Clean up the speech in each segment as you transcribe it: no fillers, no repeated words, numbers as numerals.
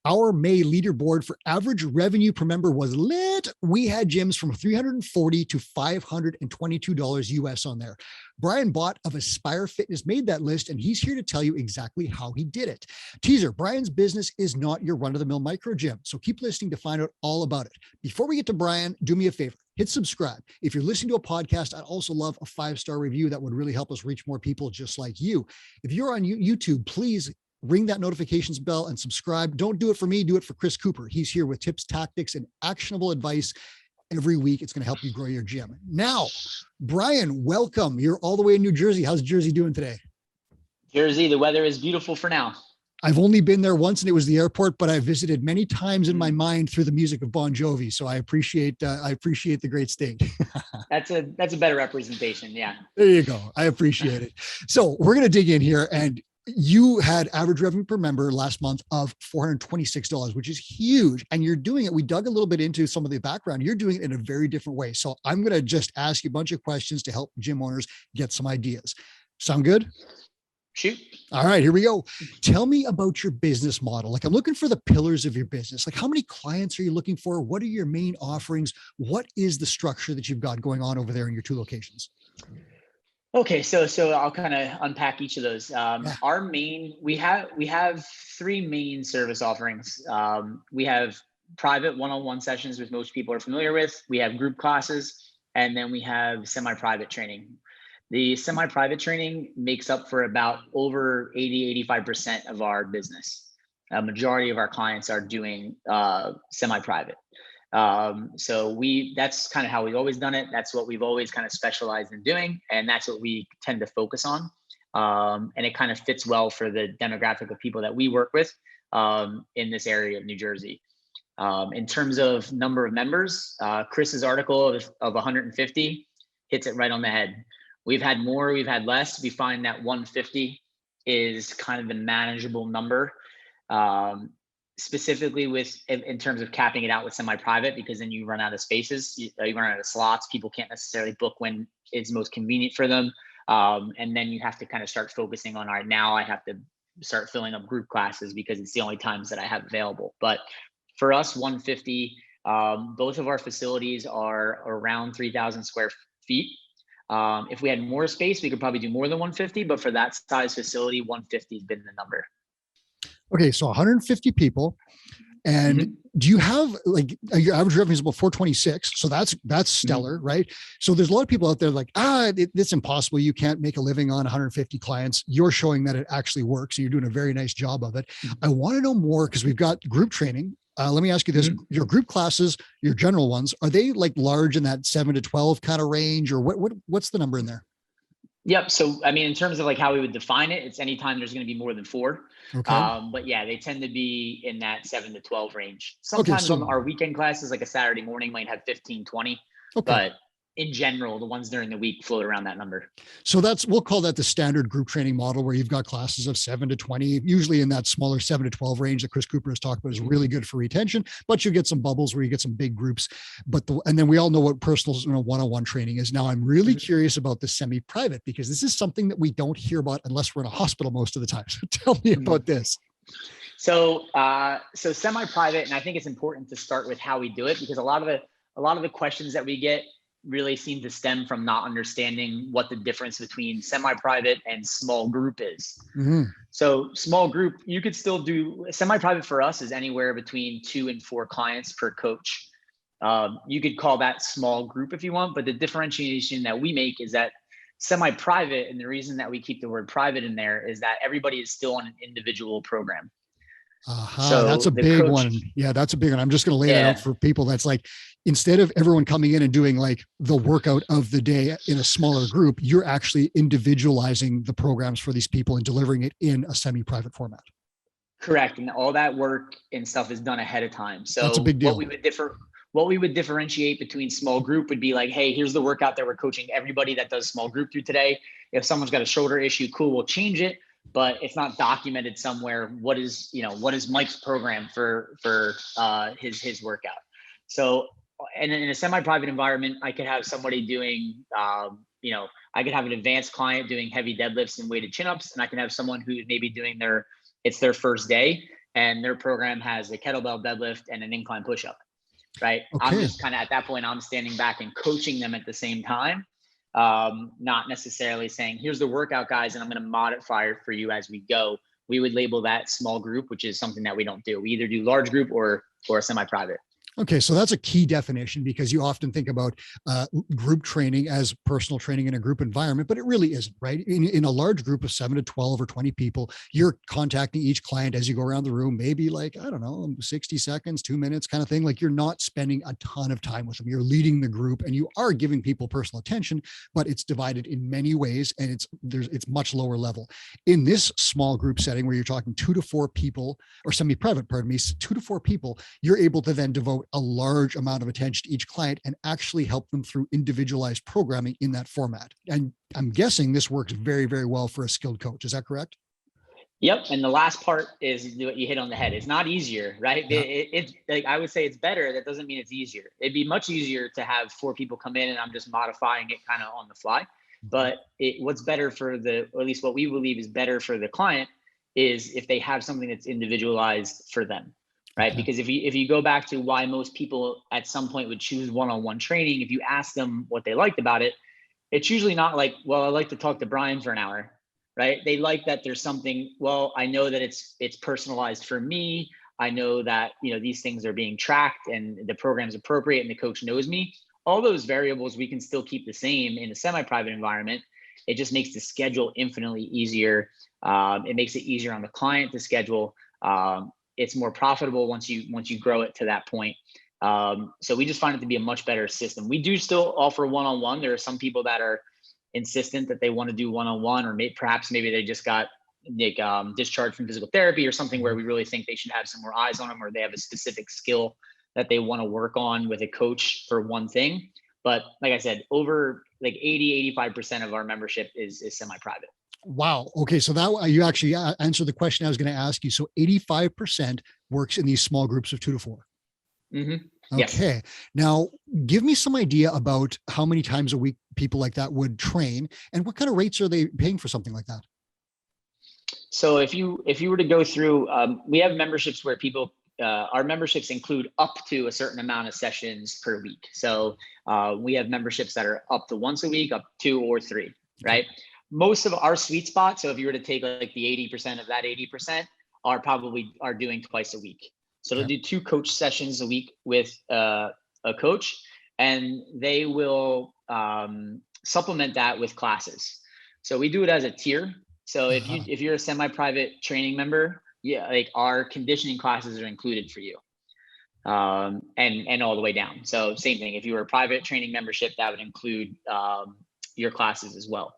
Our May leaderboard for average revenue per member was lit. We had gyms from $340 to $522 US on there. Brian Bott of Aspire Fitness made that list, and he's here to tell you exactly how he did it. Teaser, Brian's business is not your run-of-the-mill micro gym, so keep listening to find out all about it. Before we get to Brian, do me a favor. Hit subscribe. If you're listening to a podcast, I'd also love a 5-star review. That would really help us reach more people just like you. If you're on YouTube, please ring that notifications bell and subscribe. Don't do it for me, do it for Chris Cooper. He's here with tips, tactics, and actionable advice every week. It's going to help you grow your gym. Now, Brian, welcome. You're all the way in New Jersey. How's Jersey doing today? Jersey, the weather is beautiful for now. I've only been there once, and it was the airport, but I visited many times in my mind through the music of Bon Jovi. So I appreciate the great state. That's a better representation. Yeah. There you go. I appreciate it. So we're going to dig in here, and you had average revenue per member last month of $426, which is huge. And you're doing it. We dug a little bit into some of the background. You're doing it in a very different way. So I'm going to just ask you a bunch of questions to help gym owners get some ideas. Sound good? Shoot. All right, here we go. Tell me about your business model. Like, I'm looking for the pillars of your business. Like, how many clients are you looking for? What are your main offerings? What is the structure that you've got going on over there in your 2 locations? Okay, so I'll kind of unpack each of those. We have 3 main service offerings. We have private one-on-one sessions, which most people are familiar with. We have group classes, and then we have semi-private training. The semi-private training makes up for about over 80-85% of our business. A majority of our clients are doing semi-private. So that's kind of how we've always done it. That's what we've always kind of specialized in doing. And that's what we tend to focus on. And it kind of fits well for the demographic of people that we work with in this area of New Jersey. In terms of number of members, Chris's article of 150 hits it right on the head. We've had more, we've had less. We find that 150 is kind of the manageable number. Specifically in terms of capping it out with semi-private, because then you run out of spaces, you run out of slots. People can't necessarily book when it's most convenient for them. And then you have to kind of start focusing on, all right, now I have to start filling up group classes because it's the only times that I have available. But for us, 150, both of our facilities are around 3,000 square feet. If we had more space, we could probably do more than 150, but for that size facility, 150 has been the number. Okay, so 150 people, and do you have, like, your average revenue is about 426? So that's stellar, right? So there's a lot of people out there like, it's impossible. You can't make a living on 150 clients. You're showing that it actually works, and you're doing a very nice job of it. I want to know more, because we've got group training. Let me ask you this: your group classes, your general ones, are they like large in that 7 to 12 kind of range, or what's the number in there? Yep. So, I mean, in terms of like how we would define it, it's anytime there's going to be more than 4. Okay. But yeah, they tend to be in that 7 to 12 range. Sometimes on our weekend classes, like a Saturday morning might have 15, 20, but in general, the ones during the week float around that number. So we'll call that the standard group training model, where you've got classes of 7 to 20, usually in that smaller 7 to 12 range that Chris Cooper has talked about is really good for retention, but you get some bubbles where you get some big groups. And then we all know what personal one-on-one training is. Now I'm really curious about the semi-private, because this is something that we don't hear about unless we're in a hospital most of the time. So tell me about this. So semi-private, and I think it's important to start with how we do it, because a lot of the questions that we get really seem to stem from not understanding what the difference between semi-private and small group is. So small group, you could still do semi-private. For us is anywhere between 2 and 4 clients per coach. You could call that small group if you want, but the differentiation that we make is that semi-private, and the reason that we keep the word private in there, is that everybody is still on an individual program. So that's a big one. Yeah, that's a big one. I'm just going to lay that out for people. That's like, instead of everyone coming in and doing like the workout of the day in a smaller group, you're actually individualizing the programs for these people and delivering it in a semi-private format. Correct. And all that work and stuff is done ahead of time. So that's a big deal. What we would differentiate between small group would be like, hey, here's the workout that we're coaching everybody that does small group through today. If someone's got a shoulder issue, cool, we'll change it. But it's not documented somewhere. What is Mike's program for his workout? So, and in a semi-private environment, I could have somebody doing, I could have an advanced client doing heavy deadlifts and weighted chin-ups, and I can have someone who may be doing their first day, and their program has a kettlebell deadlift and an incline push-up, right? Okay. I'm just kind of at that point, I'm standing back and coaching them at the same time. Not necessarily saying, here's the workout, guys, and I'm going to modify it for you as we go. We would label that small group, which is something that we don't do. We either do large group or semi-private. Okay, so that's a key definition, because you often think about group training as personal training in a group environment, but it really isn't, right? In a large group of 7 to 12 or 20 people, you're contacting each client as you go around the room, maybe like, I don't know, 60 seconds, 2 minutes kind of thing. Like, you're not spending a ton of time with them. You're leading the group and you are giving people personal attention, but it's divided in many ways, and it's much lower level. In this small group setting where you're talking 2 to 4 people, or semi-private, 2 to 4 people, you're able to then devote a large amount of attention to each client and actually help them through individualized programming in that format. And I'm guessing this works very, very well for a skilled coach. Is that correct? Yep. And the last part is what you hit on the head. It's not easier, right? Yeah. It's like, I would say it's better. That doesn't mean it's easier. It'd be much easier to have 4 people come in and I'm just modifying it kind of on the fly. But what's better or at least what we believe is better for the client, is if they have something that's individualized for them. Right. Okay. Because if you go back to why most people at some point would choose one-on-one training, if you ask them what they liked about it, it's usually not like, well, I like to talk to Brian for an hour, right? They like that there's something, well, I know that it's personalized for me. I know that, these things are being tracked and the program's appropriate and the coach knows me. All those variables we can still keep the same in a semi-private environment. It just makes the schedule infinitely easier. It makes it easier on the client to schedule. It's more profitable once you grow it to that point. So we just find it to be a much better system. We do still offer one-on-one. There are some people that are insistent that they want to do one-on-one, or maybe they just got discharged from physical therapy or something where we really think they should have some more eyes on them, or they have a specific skill that they want to work on with a coach for one thing. But like I said, over like 80-85% of our membership is semi-private. Wow. Okay. So that you actually answered the question I was going to ask you. So 85% works in these small groups of 2 to 4. Mm-hmm. Okay. Yes. Now give me some idea about how many times a week people like that would train, and what kind of rates are they paying for something like that? So if you were to go through, we have memberships where people, our memberships include up to a certain amount of sessions per week. So we have memberships that are up to once a week, up 2 or 3, right? Most of our sweet spot, so if you were to take like the 80% of that 80%, are doing twice a week. So they'll do 2 coach sessions a week with a coach, and they will supplement that with classes. So we do it as a tier. So if you're a semi-private training member, yeah, like our conditioning classes are included for you, and all the way down. So same thing. If you were a private training membership, that would include your classes as well.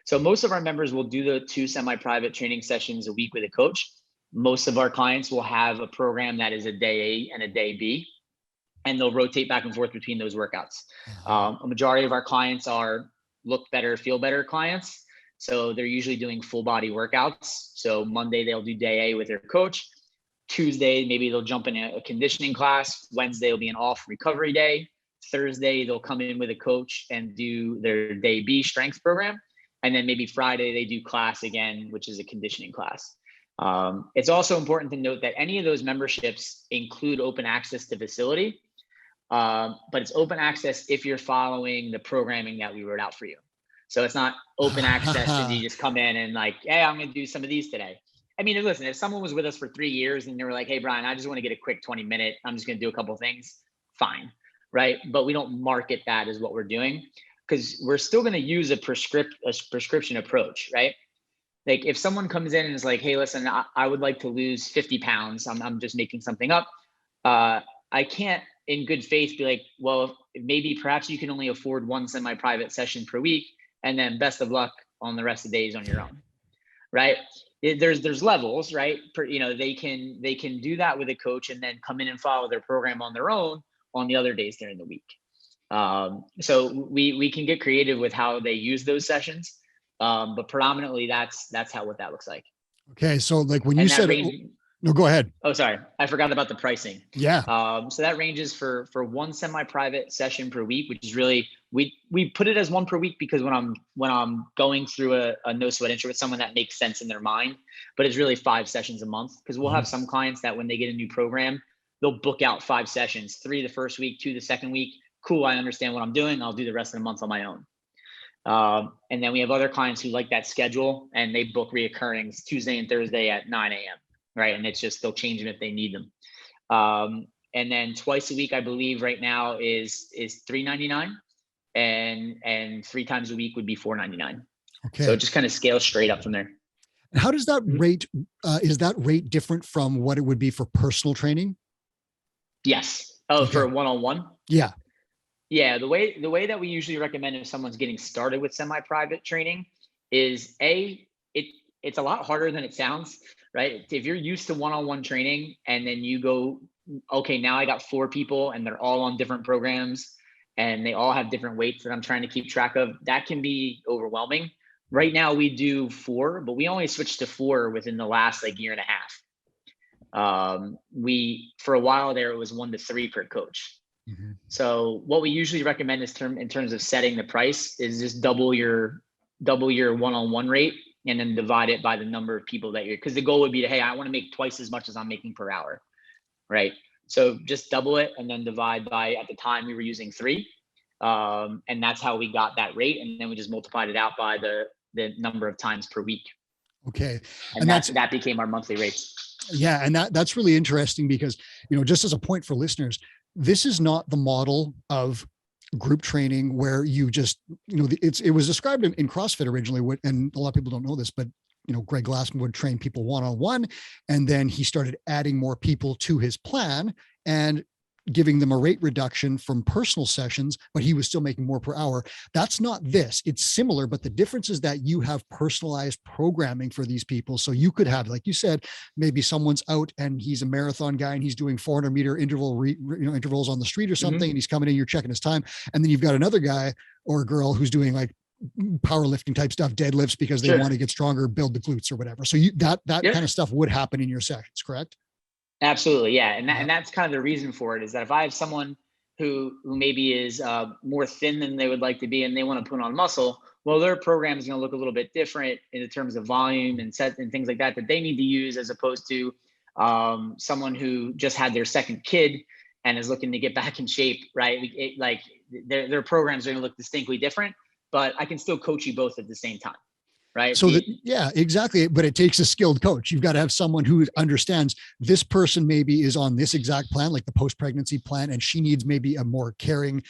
So most of our members will do the 2 semi-private training sessions a week with a coach. Most of our clients will have a program that is a day A and a day B, and they'll rotate back and forth between those workouts. A majority of our clients are look better, feel better clients. So they're usually doing full body workouts. So Monday, they'll do day A with their coach. Tuesday, maybe they'll jump in a conditioning class. Wednesday will be an off recovery day. Thursday, they'll come in with a coach and do their day B strength program. And then maybe Friday, they do class again, which is a conditioning class. It's also important to note that any of those memberships include open access to facility, but it's open access if you're following the programming that we wrote out for you. So it's not open access and you just come in and like, hey, I'm going to do some of these today. I mean, listen, if someone was with us for 3 years and they were like, hey, Brian, I just want to get a quick 20-minute, I'm just going to do a couple of things, fine, right? But we don't market that as what we're doing, because we're still going to use a prescription approach, right? Like if someone comes in and is like, hey, listen, I would like to lose 50 pounds. I'm just making something up. I can't in good faith be like, well, maybe perhaps you can only afford 1 semi-private session per week, and then best of luck on the rest of the days on your own, right? There's levels, right? They can do that with a coach and then come in and follow their program on their own on the other days during the week. So we can get creative with how they use those sessions, but predominantly that's what that looks like. Okay, so like when you said No, go ahead. Oh, sorry. I forgot about the pricing. Yeah. So that ranges for one semi-private session per week, which is really, we put it as one per week because when I'm going through a no sweat intro with someone, that makes sense in their mind, but it's really 5 sessions a month, because we'll have some clients that when they get a new program, they'll book out 5 sessions, 3 the first week, 2 the second week. Cool. I understand what I'm doing. I'll do the rest of the month on my own. And then we have other clients who like that schedule, and they book reoccurrings Tuesday and Thursday at 9 a.m. Right. And it's just, they'll change them if they need them. And then twice a week, I believe right now is $3.99, and 3 times a week would be $4.99. Okay. So it just kind of scales straight up from there. And how does that rate, is that rate different from what it would be for personal training? Yes. Oh, okay. For one-on-one? Yeah. Yeah. The way that we usually recommend if someone's getting started with semi-private training is it's a lot harder than it sounds, right? If you're used to one-on-one training and then you go, okay, now I got 4 people and they're all on different programs and they all have different weights that I'm trying to keep track of, that can be overwhelming. Right now we do 4, but we only switched to 4 within the last year and a half. For a while there, it was 1 to 3 per coach. Mm-hmm. So what we usually recommend is in terms of setting the price is just double your one-on-one rate, and then divide it by the number of people that because the goal would be to, hey, I want to make twice as much as I'm making per hour, right? So just double it and then divide by, at the time we were using 3. And that's how we got that rate. And then we just multiplied it out by the number of times per week. Okay. And that became our monthly rates. Yeah. And that's really interesting because, just as a point for listeners, this is not the model of group training where you just, it was described in CrossFit originally, and a lot of people don't know this, but Greg Glassman would train people one-on-one, and then he started adding more people to his plan and giving them a rate reduction from personal sessions, but he was still making more per hour. That's not this. It's similar, but the difference is that you have personalized programming for these people. So you could have, like you said, maybe someone's out and he's a marathon guy and he's doing 400-meter intervals on the street or something, and he's coming in, you're checking his time. And then you've got another guy or a girl who's doing powerlifting type stuff, deadlifts, because they want to get stronger, build the glutes or whatever. So that kind of stuff would happen in your sessions, correct? Absolutely. Yeah. And that's kind of the reason for it, is that if I have someone who maybe is more thin than they would like to be and they want to put on muscle, well, their program is going to look a little bit different in terms of volume and set and things like that they need to use, as opposed to someone who just had their second kid and is looking to get back in shape, right? Their programs are going to look distinctly different, but I can still coach you both at the same time. Right. So yeah, exactly. But it takes a skilled coach. You've got to have someone who understands this person maybe is on this exact plan, like the post-pregnancy plan, and she needs maybe a more caring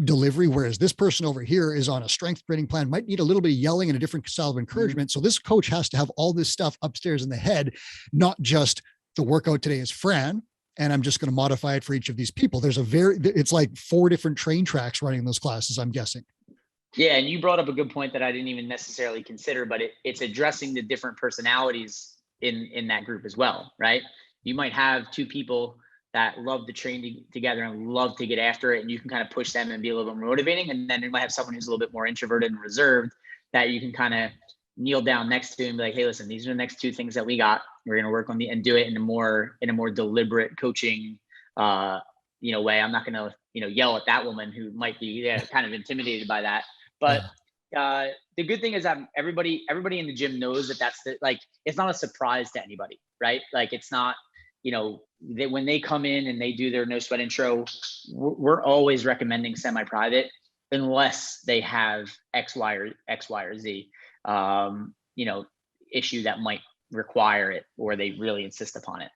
delivery. Whereas this person over here is on a strength training plan, might need a little bit of yelling and a different style of encouragement. So this coach has to have all this stuff upstairs in the head, not just the workout today is Fran, and I'm just going to modify it for each of these people. It's like 4 different train tracks running those classes, I'm guessing. Yeah. And you brought up a good point that I didn't even necessarily consider, but it's addressing the different personalities in that group as well, right? You might have 2 people that love to train together and love to get after it, and you can kind of push them and be a little bit more motivating. And then you might have someone who's a little bit more introverted and reserved that you can kind of kneel down next to and be like, hey, listen, these are the next 2 things that we got. We're going to work on and do it in a more deliberate coaching, way. I'm not going to, yell at that woman who might be kind of intimidated by that. But the good thing is that everybody in the gym knows that that's it's not a surprise to anybody, right? It's not, when they come in and they do their no sweat intro, we're always recommending semi-private unless they have X, Y, or Z, issue that might require it, or they really insist upon it.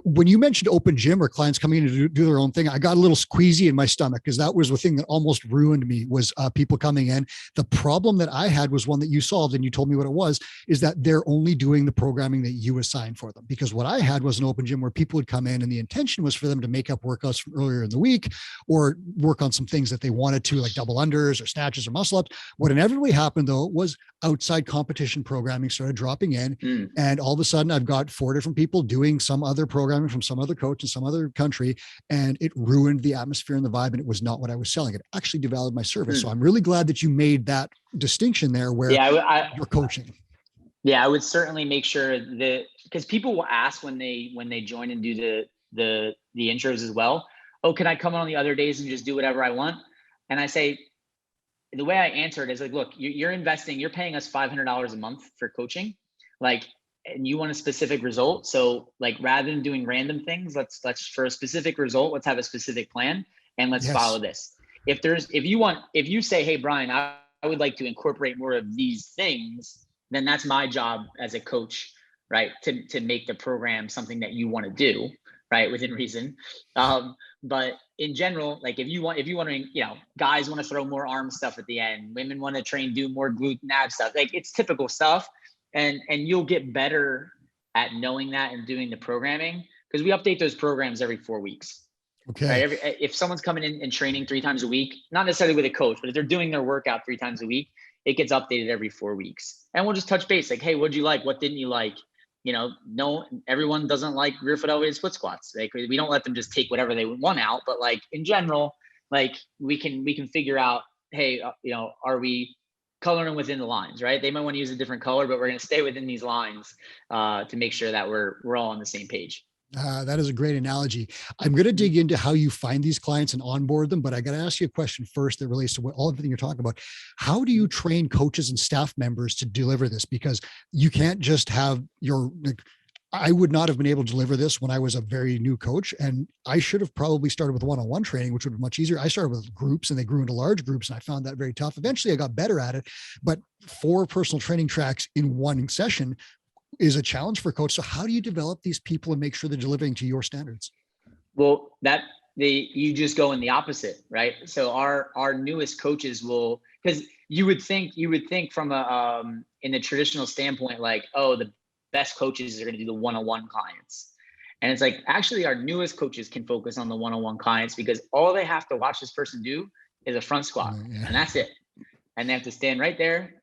When you mentioned open gym or clients coming in to do their own thing, I got a little squeezy in my stomach, because that was the thing that almost ruined me, was people coming in. The problem that I had was one that you solved, and you told me what it was, is that they're only doing the programming that you assign for them. Because what I had was an open gym where people would come in and the intention was for them to make up workouts from earlier in the week, or work on some things that they wanted to, like double unders or snatches or muscle ups. What inevitably happened though was outside competition programming started dropping in. And all of a sudden I've got 4 different people doing some other programming from some other coach in some other country, and it ruined the atmosphere and the vibe, and it was not what I was selling. It actually devalued my service. So I'm really glad that you made that distinction there where you're coaching. Yeah, I would certainly make sure that, because people will ask when they join and do the intros as well. Oh, can I come on the other days and just do whatever I want? And I say, the way I answer it is like, look, you're investing, you're paying us $500 a month for coaching, like, and you want a specific result. So like, rather than doing random things, let's for a specific result, let's have a specific plan and let's follow this. If you say, hey, Brian, I would like to incorporate more of these things, then that's my job as a coach, right? To make the program something that you want to do, right, within reason. But in general, like if you want to, guys want to throw more arm stuff at the end, women want to do more glute and ab stuff. Like, it's typical stuff, and you'll get better at knowing that and doing the programming, because we update those programs every 4 weeks. Okay. Right? If someone's coming in and training 3 times a week, not necessarily with a coach, but if they're doing their workout 3 times a week, it gets updated every 4 weeks. And we'll just touch base, like, hey, what'd you like? What didn't you like? No, everyone doesn't like rear foot elevated split squats. Like, we don't let them just take whatever they want out, but like, in general, like, we can figure out, hey, are we coloring within the lines, right? They might want to use a different color, but we're going to stay within these lines to make sure that we're all on the same page. That is a great analogy. I'm going to dig into how you find these clients and onboard them, but I got to ask you a question first that relates to everything you're talking about. How do you train coaches and staff members to deliver this? Because you can't just have I would not have been able to deliver this when I was a very new coach, and I should have probably started with one-on-one training, which would be much easier. I started with groups and they grew into large groups, and I found that very tough. Eventually I got better at it, but 4 personal training tracks in one session is a challenge for a coach. So how do you develop these people and make sure they're delivering to your standards? Well, you just go in the opposite, right? So our newest coaches will, because you would think from in the traditional standpoint, like, oh, the best coaches are going to do the one-on-one clients. And it's like, actually, our newest coaches can focus on the one-on-one clients, because all they have to watch this person do is a front squat, and that's it. And they have to stand right there,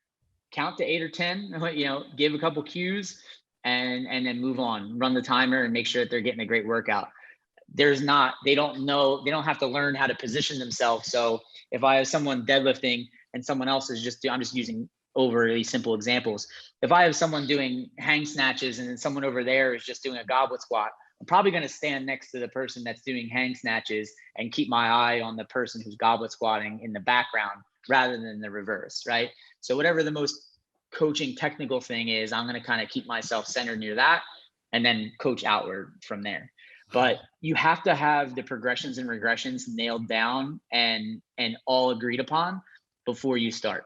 count to 8 or 10, give a couple cues, and then move on, run the timer, and make sure that they're getting a great workout. They don't have to learn how to position themselves. So if I have someone deadlifting and someone else is I'm just using overly simple examples. If I have someone doing hang snatches and then someone over there is just doing a goblet squat, I'm probably going to stand next to the person that's doing hang snatches and keep my eye on the person who's goblet squatting in the background rather than the reverse, right? So whatever the most coaching technical thing is, I'm going to kind of keep myself centered near that and then coach outward from there. But you have to have the progressions and regressions nailed down and all agreed upon before you start,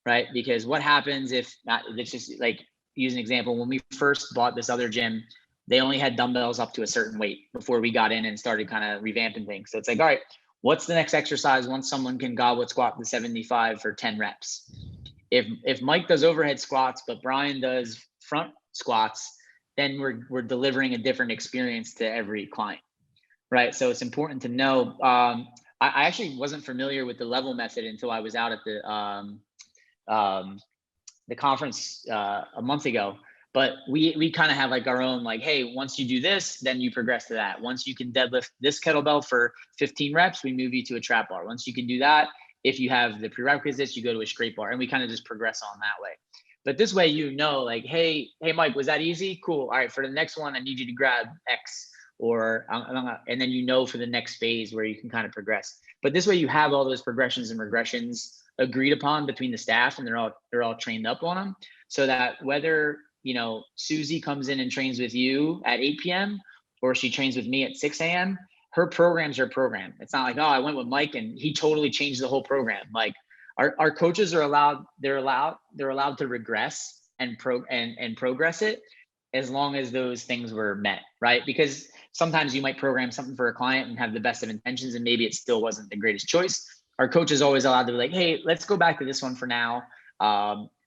right? Because what happens if not, it's just like, use an example. When we first bought this other gym, they only had dumbbells up to a certain weight before we got in and started kind of revamping things. So it's like, all right, what's the next exercise once someone can goblet squat the 75 for 10 reps? If Mike does overhead squats, but Brian does front squats, then we're delivering a different experience to every client, right? So it's important to know. I actually wasn't familiar with the level method until I was out at the conference a month ago. But we kind of have like our own, like, hey, once you do this, then you progress to that. Once you can deadlift this kettlebell for 15 reps, we move you to a trap bar. Once you can do that, if you have the prerequisites, you go to a straight bar, and we kind of just progress on that way. But this way, like, hey, Mike, was that easy? Cool. All right, for the next one, I need you to grab X, and then for the next phase where you can kind of progress. But this way, you have all those progressions and regressions agreed upon between the staff, and they're all trained up on them, so that whether Susie comes in and trains with you at 8 p.m. or she trains with me at 6 a.m., her program's her program. It's not like, oh, I went with Mike and he totally changed the whole program. Like, our coaches are allowed to regress and progress it, as long as those things were met, right? Because sometimes you might program something for a client and have the best of intentions, and maybe it still wasn't the greatest choice. Our coach is always allowed to be like, hey, let's go back to this one for now.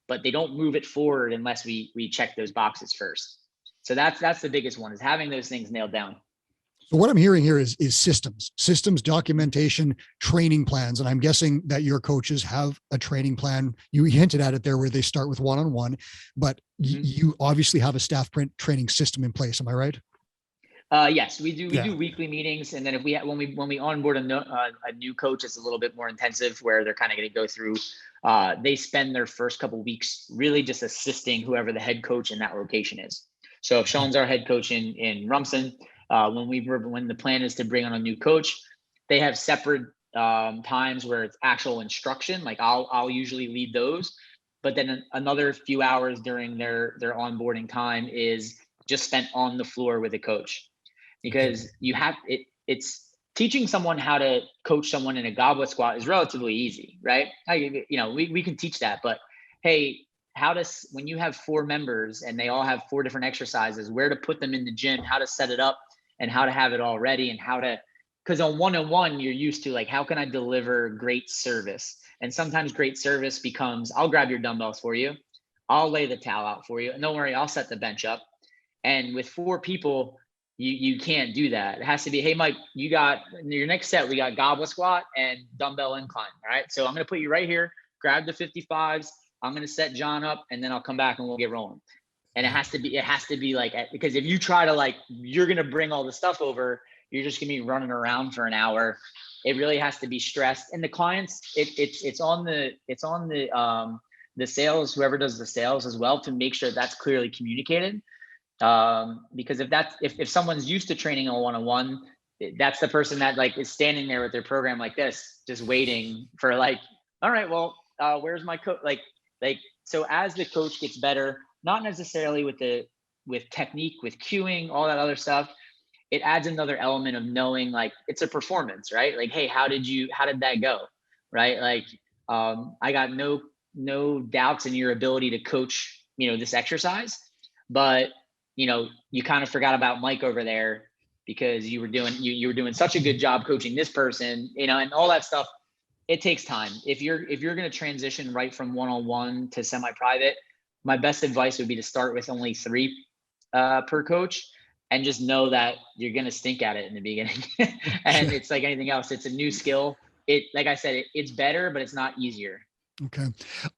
But they don't move it forward unless we check those boxes first. So that's the biggest one, is having those things nailed down. So what I'm hearing here is systems, documentation, training plans. And I'm guessing that your coaches have a training plan. You hinted at it there, where they start with one-on-one, but you obviously have a staff print training system in place. Am I right? Yes, we do. We do weekly meetings, and then if when we onboard a new coach, it's a little bit more intensive, where they're kind of going to go through. They spend their first couple of weeks really just assisting whoever the head coach in that location is. So if Sean's our head coach in Rumson, when the plan is to bring on a new coach, they have separate times where it's actual instruction. Like I'll usually lead those, but then another few hours during their onboarding time is just spent on the floor with a coach. Because it's teaching someone how to coach someone in a goblet squat is relatively easy, right? We can teach that, but hey, when you have 4 members and they all have 4 different exercises, where to put them in the gym, how to set it up, and how to have it all ready, and because on one-on-one, you're used to like, how can I deliver great service? And sometimes great service becomes, I'll grab your dumbbells for you, I'll lay the towel out for you, and don't worry, I'll set the bench up. And with 4 people, you can't do that. It has to be, hey, Mike, you got your next set. We got goblet squat and dumbbell incline. All right. So I'm going to put you right here, grab the 55s. I'm going to set John up, and then I'll come back and we'll get rolling. And it has to be like, because if you try to like, you're going to bring all the stuff over, you're just going to be running around for an hour. It really has to be stressed. And the clients, it's on the sales, whoever does the sales as well, to make sure that's clearly communicated. Because if someone's used to training a one-on-one, that's the person that like is standing there with their program like this, just waiting for like, all right, well, where's my coach? So as the coach gets better, not necessarily with technique, with cueing, all that other stuff, it adds another element of knowing like it's a performance, right? Like, hey, how did that go? Right? Like, I got no doubts in your ability to coach, this exercise, but you kind of forgot about Mike over there because you were doing such a good job coaching this person, and all that stuff. It takes time. If you're going to transition right from one-on-one to semi-private, my best advice would be to start with only 3 per coach, and just know that you're going to stink at it in the beginning. And it's like anything else. It's a new skill. Like I said, it's better, but it's not easier. Okay.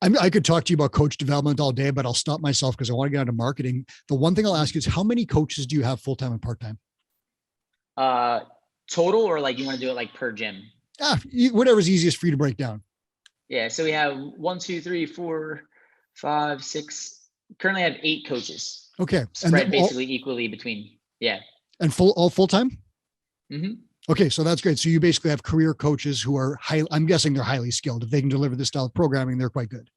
I could talk to you about coach development all day, but I'll stop myself because I want to get into marketing. The one thing I'll ask you is, how many coaches do you have full-time and part-time? Total, or like you want to do it like per gym? Whatever's easiest for you to break down. Yeah. So we have 1, 2, 3, 4, 5, 6, currently have 8 coaches. Okay. Spread basically equally between. Yeah. And all full-time? Mm-hmm. Okay. So that's great. So you basically have career coaches who are I'm guessing they're highly skilled. If they can deliver this style of programming, they're quite good.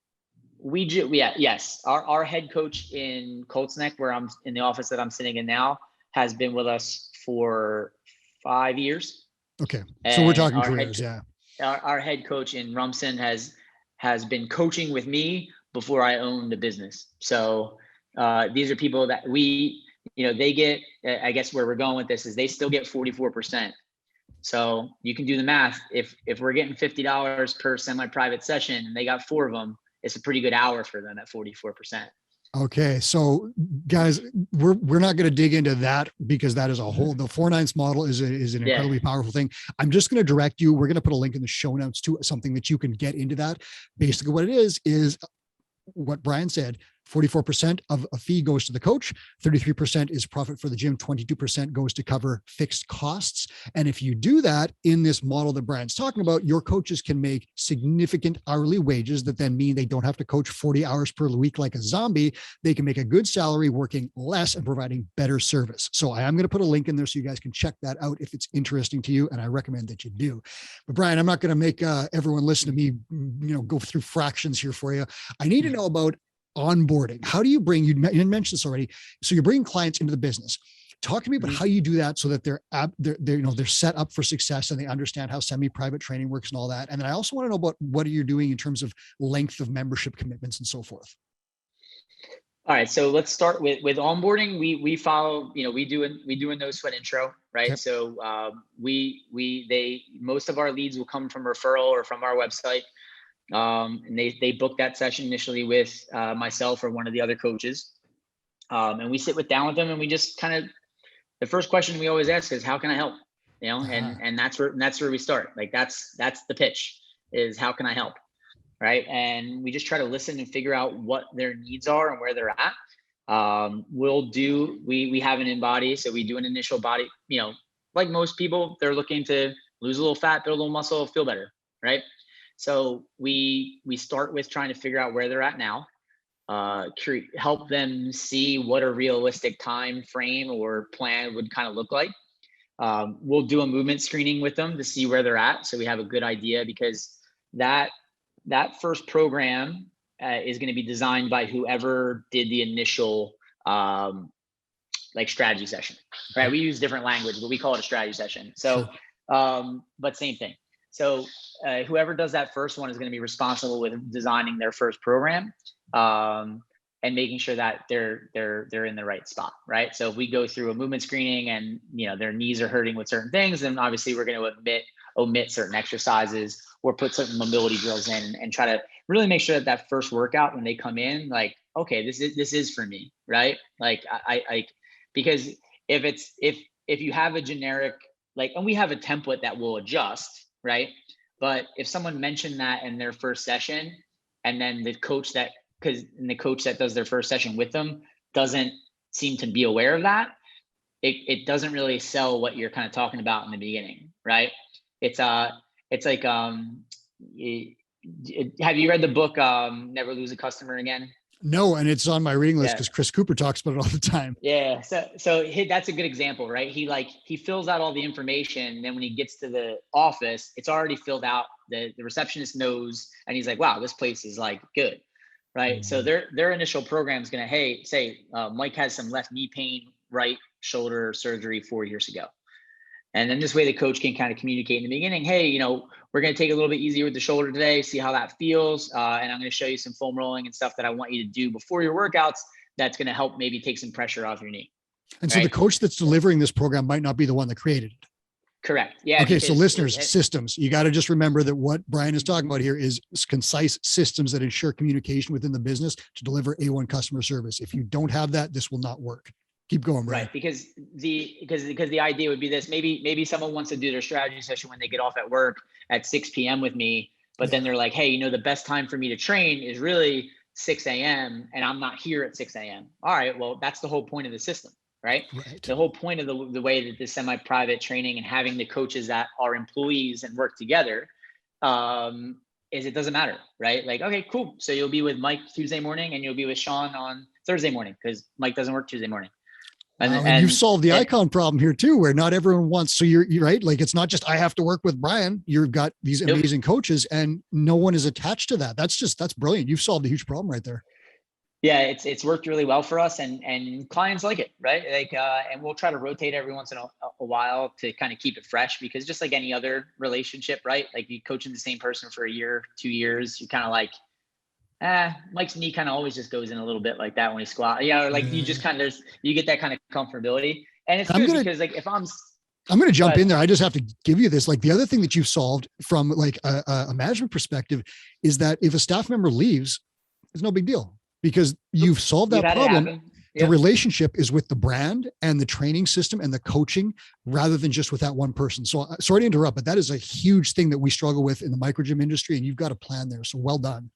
We do. Yeah. Yes. Our head coach in Colts Neck, where I'm in the office that I'm sitting in now, has been with us for 5 years. Okay. So we're talking careers. Our head coach in Rumson has been coaching with me before I owned the business. So these are people that they get, I guess where we're going with this is they still get 44%. So you can do the math. If we're getting $50 per semi-private session and they got 4 of them, it's a pretty good hour for them at 44%. Okay. So guys, we're not going to dig into that because that is a whole, the 4/9 model is an incredibly powerful thing. I'm just going to direct you. We're going to put a link in the show notes to something that you can get into that. Basically what it is what Brian said. 44% of a fee goes to the coach, 33% is profit for the gym, 22% goes to cover fixed costs. And if you do that in this model that Brian's talking about, your coaches can make significant hourly wages that then mean they don't have to coach 40 hours per week like a zombie. They can make a good salary working less and providing better service. So I am going to put a link in there so you guys can check that out if it's interesting to you. And I recommend that you do. But Brian, I'm not going to make everyone listen to me, go through fractions here for you. I need to know about onboarding. How do you you mentioned this already. So you're bringing clients into the business. Talk to me about how you do that so that they're set up for success and they understand how semi-private training works and all that. And then I also want to know about what you're doing in terms of length of membership commitments and so forth. All right. So let's start with onboarding. We follow, we do a no sweat intro, right? Yep. So most of our leads will come from referral or from our website. And they book that session initially with myself or one of the other coaches. And we sit down with them and we just the first question we always ask is, how can I help? And that's where we start. Like that's the pitch, is how can I help? Right. And we just try to listen and figure out what their needs are and where they're at. We have an InBody, so we do an initial body, like most people, they're looking to lose a little fat, build a little muscle, feel better, right? So we start with trying to figure out where they're at now, help them see what a realistic time frame or plan would kind of look like. We'll do a movement screening with them to see where they're at, so we have a good idea, because that first program is going to be designed by whoever did the initial like strategy session, right? We use different language, but we call it a strategy session. So, but same thing. So whoever does that first one is going to be responsible with designing their first program, and making sure that they're in the right spot, right? So if we go through a movement screening and their knees are hurting with certain things, then obviously we're going to omit certain exercises or put certain mobility drills in, and try to really make sure that first workout, when they come in, like, okay, this is for me, right? Like I because if you have a generic, like, and we have a template that will adjust, right? But if someone mentioned that in their first session, and then the coach that does their first session with them doesn't seem to be aware of that, it doesn't really sell what you're kind of talking about in the beginning, right? It's like, have you read the book Never Lose a Customer Again? No, and it's on my reading list because Chris Cooper talks about it all the time. Yeah, so that's a good example, right? He fills out all the information, and then when he gets to the office, it's already filled out. The receptionist knows, and he's like, "Wow, this place is like good." Right. So their initial program is going to, say Mike has some left knee pain, right shoulder surgery 4 years ago. And then this way the coach can kind of communicate in the beginning, hey, we're going to take it a little bit easier with the shoulder today, see how that feels. And I'm going to show you some foam rolling and stuff that I want you to do before your workouts. That's going to help maybe take some pressure off your knee. And so the coach that's delivering this program might not be the one that created it. Correct. Yeah. Okay. So listeners, systems, you got to just remember that what Brian is talking about here is concise systems that ensure communication within the business to deliver A1 customer service. If you don't have that, this will not work. Keep going, Brian. Right. Because the idea would be this, maybe someone wants to do their strategy session when they get off at work at 6 p.m. with me, but then they're like, hey, the best time for me to train is really 6 a.m. and I'm not here at 6 a.m. All right. Well, that's the whole point of the system. Right. The whole point of the way that the semi-private training and having the coaches that are employees and work together is it doesn't matter. Right. Like, okay, cool. So you'll be with Mike Tuesday morning and you'll be with Sean on Thursday morning because Mike doesn't work Tuesday morning. And you've solved the icon problem here too, where not everyone wants. So you're right. Like, it's not just I have to work with Brian. You've got these amazing coaches and no one is attached to that. That's brilliant. You've solved a huge problem right there. Yeah, it's worked really well for us, and clients like it, right? Like, and we'll try to rotate every once in a while to kind of keep it fresh, because just like any other relationship, right? Like, you coaching the same person for a year, 2 years, you're kind of like, Mike's knee kind of always just goes in a little bit like that when he squat. Or like you just kind of, you get that kind of comfortability, and it's good because like if I'm going to jump in there. I just have to give you this. Like, the other thing that you've solved from like a management perspective is that if a staff member leaves, it's no big deal. Because you've solved that problem. Yep. The relationship is with the brand and the training system and the coaching rather than just with that one person. So sorry to interrupt, but that is a huge thing that we struggle with in the micro gym industry, and you've got a plan there. So well done.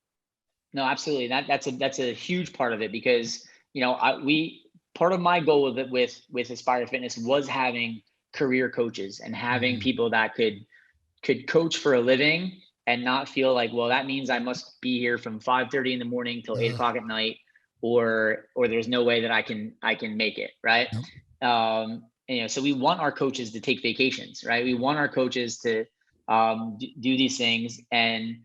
No, absolutely. That's a huge part of it, because, part of my goal with Aspire Fitness was having career coaches and having people that could coach for a living and not feel like, well, that means I must be here from 5:30 in the morning till 8 o'clock at night, or there's no way that I can make it. Right. Yep. So we want our coaches to take vacations, right? We want our coaches to do these things. And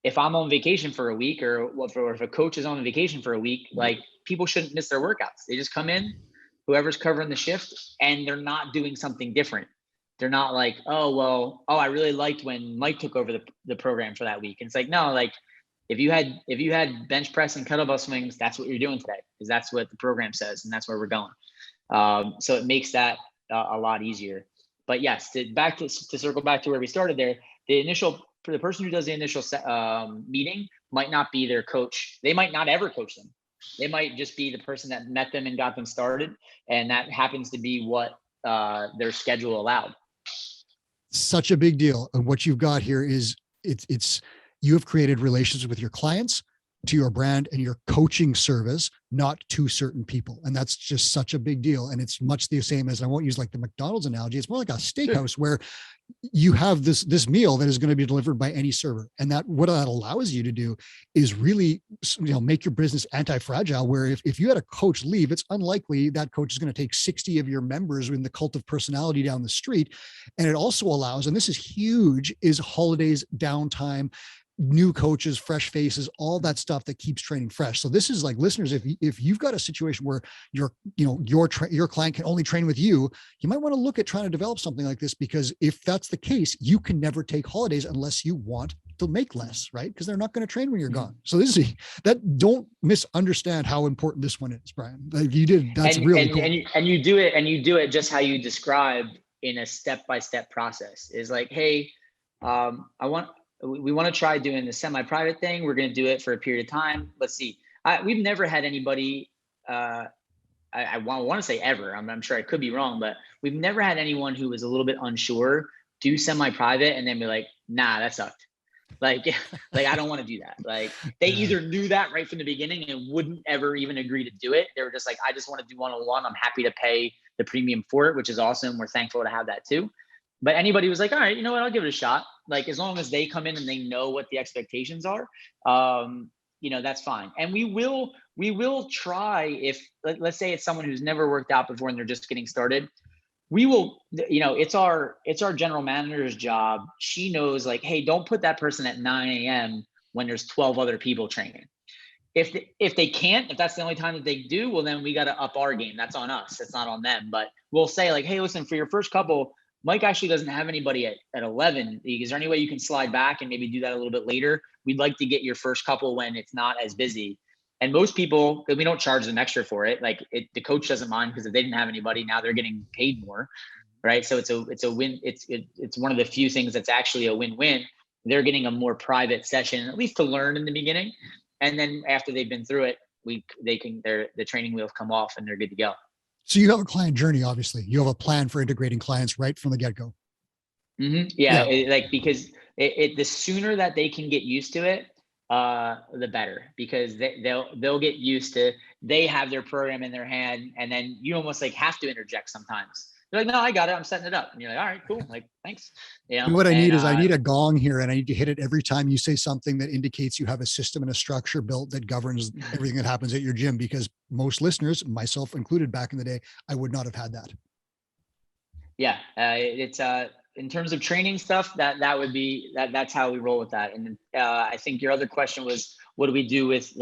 if I'm on vacation for a week, or if a coach is on vacation for a week, like, people shouldn't miss their workouts. They just come in, whoever's covering the shift, and they're not doing something different. They're not like, I really liked when Mike took over the program for that week. And it's like, no, like, if you had bench press and kettlebell swings, that's what you're doing today, because that's what the program says and that's where we're going. So it makes that a lot easier. But yes, to circle back to where we started there, the person who does the initial meeting might not be their coach. They might not ever coach them. They might just be the person that met them and got them started. And that happens to be what their schedule allowed. Such a big deal. And what you've got here is you have created relationships with your clients, to your brand and your coaching service, not to certain people. And that's just such a big deal. And it's much the same as, I won't use like the McDonald's analogy. It's more like a steakhouse where you have this meal that is going to be delivered by any server. And that, what that allows you to do is really, make your business anti-fragile, where if you had a coach leave, it's unlikely that coach is going to take 60 of your members in the cult of personality down the street. And it also allows, and this is huge, is holidays, downtime, new coaches, fresh faces, all that stuff that keeps training fresh. So this is like, listeners, if you've got a situation where your client can only train with you, you might want to look at trying to develop something like this, because if that's the case, you can never take holidays unless you want to make less, right? Because they're not going to train when you're gone. So this is that, don't misunderstand how important this one is, Brian. Like you did, that's really cool. And you do it just how you described, in a step-by-step process. Is like, hey, we want to try doing the semi-private thing. We're going to do it for a period of time. Let's see. We've never had anybody, I want to say ever, I'm sure I could be wrong, but we've never had anyone who was a little bit unsure do semi-private and then be like, nah, that sucked. Like I don't want to do that. Like they either knew that right from the beginning and wouldn't ever even agree to do it. They were just like, I just want to do one-on-one. I'm happy to pay the premium for it, which is awesome. We're thankful to have that too. But anybody was like, all right, you know what, I'll give it a shot. Like, as long as they come in and they know what the expectations are, that's fine. And we will try, if let's say it's someone who's never worked out before and they're just getting started, we will, it's our general manager's job. She knows, like, hey, don't put that person at 9 a.m. when there's 12 other people training. If they can't, if that's the only time that they do, well, then we got to up our game. That's on us. It's not on them. But we'll say, like, hey, listen, for your first couple, Mike actually doesn't have anybody at 11. Is there any way you can slide back and maybe do that a little bit later? We'd like to get your first couple when it's not as busy. And most people, we don't charge them extra for it. Like the coach doesn't mind, because if they didn't have anybody, now they're getting paid more, right? So it's a win. It's one of the few things that's actually a win-win. They're getting a more private session, at least to learn in the beginning. And then after they've been through it, the training wheels come off and they're good to go. So you have a client journey, obviously. You have a plan for integrating clients right from the get-go. Mm-hmm. Yeah. Because the sooner that they can get used to it, the better, because they'll get used to, they have their program in their hand, and then you almost like have to interject sometimes. They're like, no, I got it, I'm setting it up. And you're like, all right, cool. Like, thanks. What I need is I need a gong here, and I need to hit it every time you say something that indicates you have a system and a structure built that governs everything that happens at your gym, because most listeners, myself included back in the day, I would not have had that. Yeah. It's in terms of training stuff, that would be that's how we roll with that. And I think your other question was, what do we do with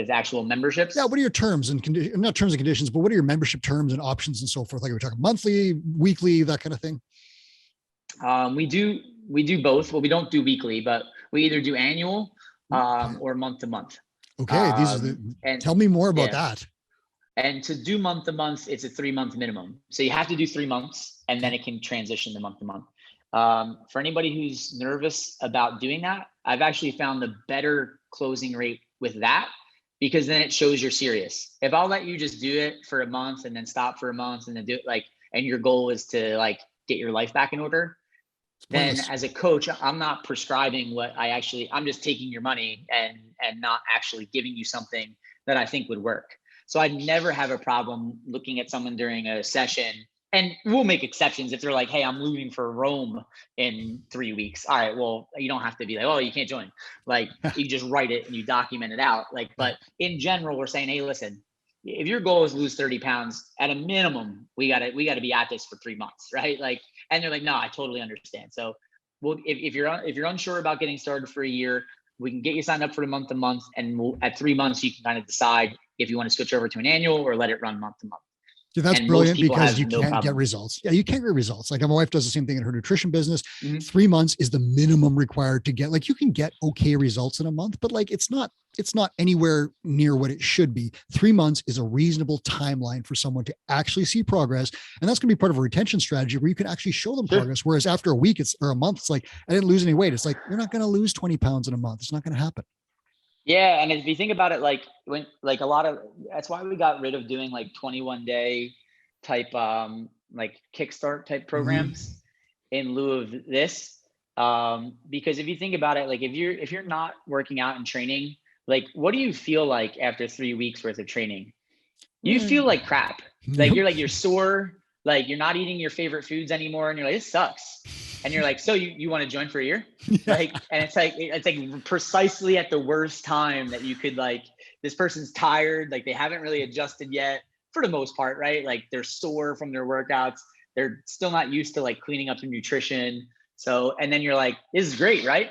actual memberships? Yeah. What are your terms and conditions, not terms and conditions, but what are your membership terms and options and so forth? Like, we're talking monthly, weekly, that kind of thing. We do both. Well, we don't do weekly, but we either do annual or month to month. Okay. Tell me more about that. And to do month to month, it's a 3-month minimum. So you have to do 3 months, and then it can transition to month to month. For anybody who's nervous about doing that, I've actually found the better closing rate with that, because then it shows you're serious. If I'll let you just do it for a month and then stop for a month and then do it and your goal is to get your life back in order, then as a coach, I'm not prescribing I'm just taking your money and not actually giving you something that I think would work. So I'd never have a problem looking at someone during a session, and we'll make exceptions if they're like, hey, I'm leaving for Rome in 3 weeks. All right, well, you don't have to be like, oh, you can't join. Like, you just write it and you document it out. But in general, we're saying, hey, listen, if your goal is to lose 30 pounds, at a minimum, we gotta be at this for 3 months, right? And they're like, no, I totally understand. So, well, if you're unsure about getting started for a year, we can get you signed up for the month to month, and at 3 months, you can kind of decide if you want to switch over to an annual or let it run month to month. Yeah, that's brilliant, because you can't get results. Yeah, you can't get results. Like, my wife does the same thing in her nutrition business. 3 months is the minimum required to get, you can get okay results in a month, but it's not anywhere near what it should be. 3 months is a reasonable timeline for someone to actually see progress. And that's going to be part of a retention strategy where you can actually show them progress. Whereas after a week or a month, it's like, I didn't lose any weight. It's like, you're not going to lose 20 pounds in a month. It's not going to happen. Yeah. And if you think about it, that's why we got rid of doing 21-day type, kickstart type programs in lieu of this. Because if you think about it, if you're not working out and training, like, what do you feel like after 3 weeks worth of training? You Mm. feel like crap. Yep. You're sore, like you're not eating your favorite foods anymore. And you're like, this sucks. And you're like, so you want to join for a year? Like, and it's like precisely at the worst time that you could, like, this person's tired, like they haven't really adjusted yet for the most part, right? Like they're sore from their workouts. They're still not used to like cleaning up their nutrition. So, and then you're like, this is great, right?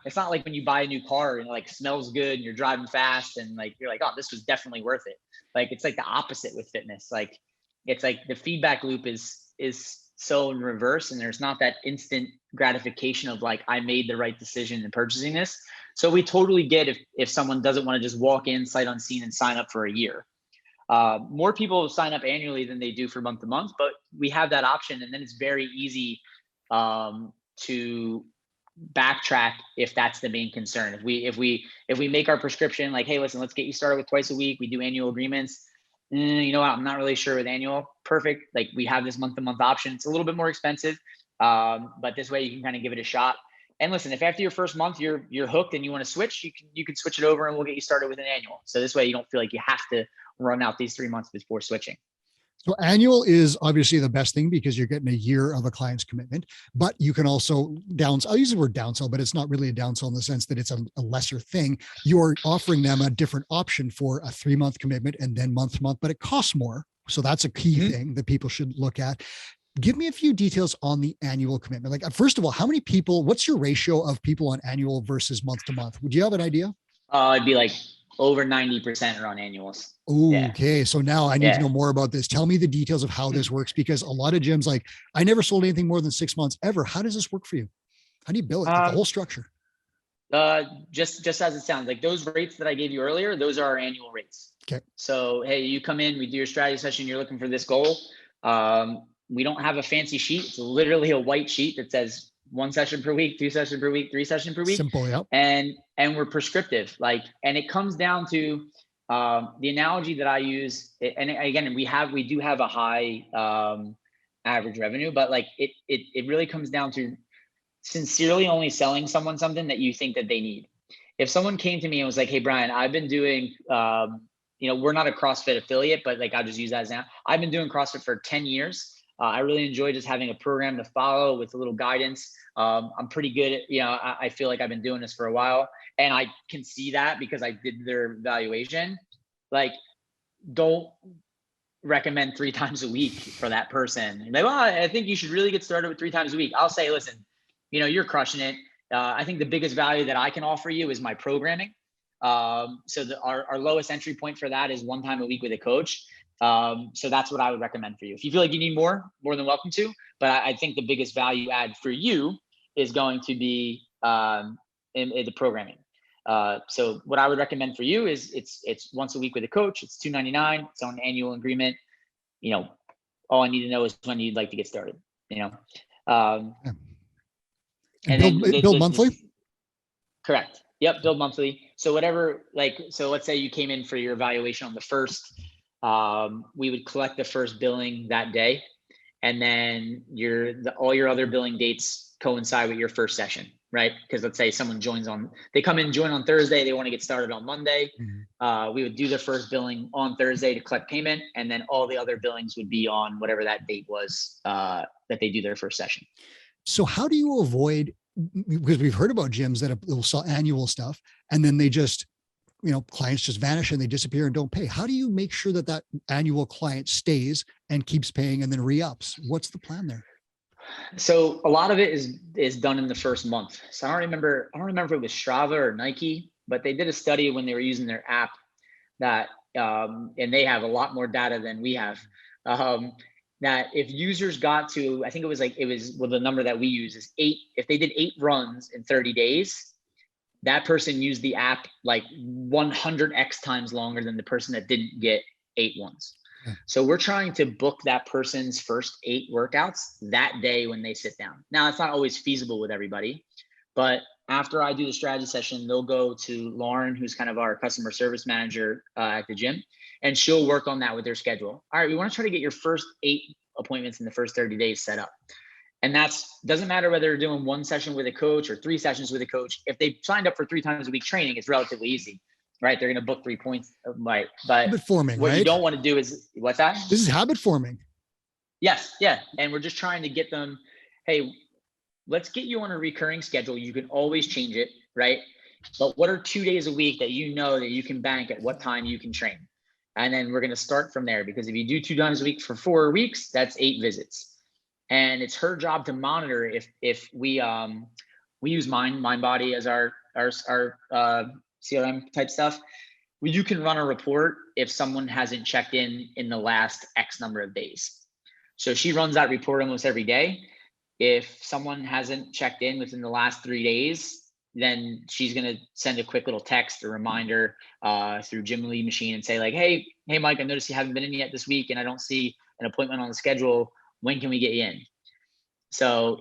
It's not like when you buy a new car and it like smells good and you're driving fast and like you're like, oh, this was definitely worth it. Like it's like the opposite with fitness. Like it's like the feedback loop is so in reverse, and there's not that instant gratification of like, I made the right decision in purchasing this. So we totally get if someone doesn't want to just walk in sight unseen and sign up for a year. More people sign up annually than they do for month to month, but we have that option, and then it's very easy to backtrack if that's the main concern. If we make our prescription like, hey, listen, let's get you started with twice a week. We do annual agreements. You know what? I'm not really sure with annual. Perfect. Like we have this month-to-month option. It's a little bit more expensive, but this way you can kind of give it a shot. And listen, if after your first month you're hooked and you want to switch, you can switch it over and we'll get you started with an annual. So this way you don't feel like you have to run out these 3 months before switching. So annual is obviously the best thing because you're getting a year of a client's commitment, but you can also I'll use the word downsell, but it's not really a downsell in the sense that it's a lesser thing. You're offering them a different option for a 3-month commitment and then month to month, but it costs more. So that's a key thing that people should look at. Give me a few details on the annual commitment. Like, first of all, how many people, what's your ratio of people on annual versus month to month? Would you have an idea? It'd be like over 90% are on annuals. Okay. Yeah. So now I need to know more about this. Tell me the details of how this works, because a lot of gyms, like, I never sold anything more than 6 months ever. How does this work for you? How do you bill it? The whole structure? Just as it sounds, like those rates that I gave you earlier, those are our annual rates. Okay. So, hey, you come in, we do your strategy session, you're looking for this goal. We don't have a fancy sheet. It's literally a white sheet that says 1 session per week, 2 sessions per week, 3 sessions per week. Simple. Yep. And we're prescriptive, like, and it comes down to the analogy that I use. And again, we do have a high average revenue, but like it really comes down to sincerely only selling someone something that you think that they need. If someone came to me and was like, hey, Brian, I've been doing, we're not a CrossFit affiliate, but like, I'll just use that as now. I've been doing CrossFit for 10 years. I really enjoy just having a program to follow with a little guidance. I'm pretty good at, I feel like I've been doing this for a while, and I can see that because I did their evaluation. Like, don't recommend 3 times a week for that person. Like, well, I think you should really get started with 3 times a week. I'll say, listen, you're crushing it. I think the biggest value that I can offer you is my programming. So our lowest entry point for that is 1 time a week with a coach. So that's what I would recommend for you. If you feel like you need more than welcome to, but I think the biggest value add for you is going to be in the programming. So what I would recommend for you is it's once a week with a coach. It's $299. It's on an annual agreement. All I need to know is when you'd like to get started. And build monthly. Correct. Yep. Build monthly. So whatever, so let's say you came in for your evaluation on the 1st, we would collect the first billing that day. And then all your other billing dates coincide with your first session, right? Because let's say someone join on Thursday, they want to get started on Monday. Mm-hmm. We would do the first billing on Thursday to collect payment. And then all the other billings would be on whatever that date was that they do their first session. So how do you avoid, because we've heard about gyms that will sell annual stuff and then they just, clients just vanish and they disappear and don't pay. How do you make sure that annual client stays and keeps paying and then re-ups? What's the plan there? So a lot of it is done in the first month. So I don't remember if it was Strava or Nike, but they did a study when they were using their app that, and they have a lot more data than we have. That if users got to, I think the number that we use is 8. If they did 8 runs in 30 days, that person used the app like 100x times longer than the person that didn't get 8 ones. Yeah. So we're trying to book that person's first 8 workouts that day when they sit down. Now, it's not always feasible with everybody, but after I do the strategy session, they'll go to Lauren, who's kind of our customer service manager at the gym, and she'll work on that with their schedule. All right, we want to try to get your first 8 appointments in the first 30 days set up. And doesn't matter whether they're doing 1 session with a coach or 3 sessions with a coach. If they signed up for 3 times a week training, it's relatively easy. right? They're going to book 3 points, right? But habit forming, what right? you don't want to do is, what's that? This is habit forming. Yes. Yeah. And we're just trying to get them, hey, let's get you on a recurring schedule. You can always change it, right? But what are 2 days a week that you know that you can bank at what time you can train? And then we're going to start from there, because if you do 2 times a week for 4 weeks, that's 8 visits. And it's her job to monitor if we use MindBody as our CRM type stuff. You can run a report if someone hasn't checked in the last X number of days. So she runs that report almost every day. If someone hasn't checked in within the last 3 days, then she's going to send a quick little text or reminder through Jim Lee machine and say like, hey, Mike, I noticed you haven't been in yet this week and I don't see an appointment on the schedule. When can we get you in? So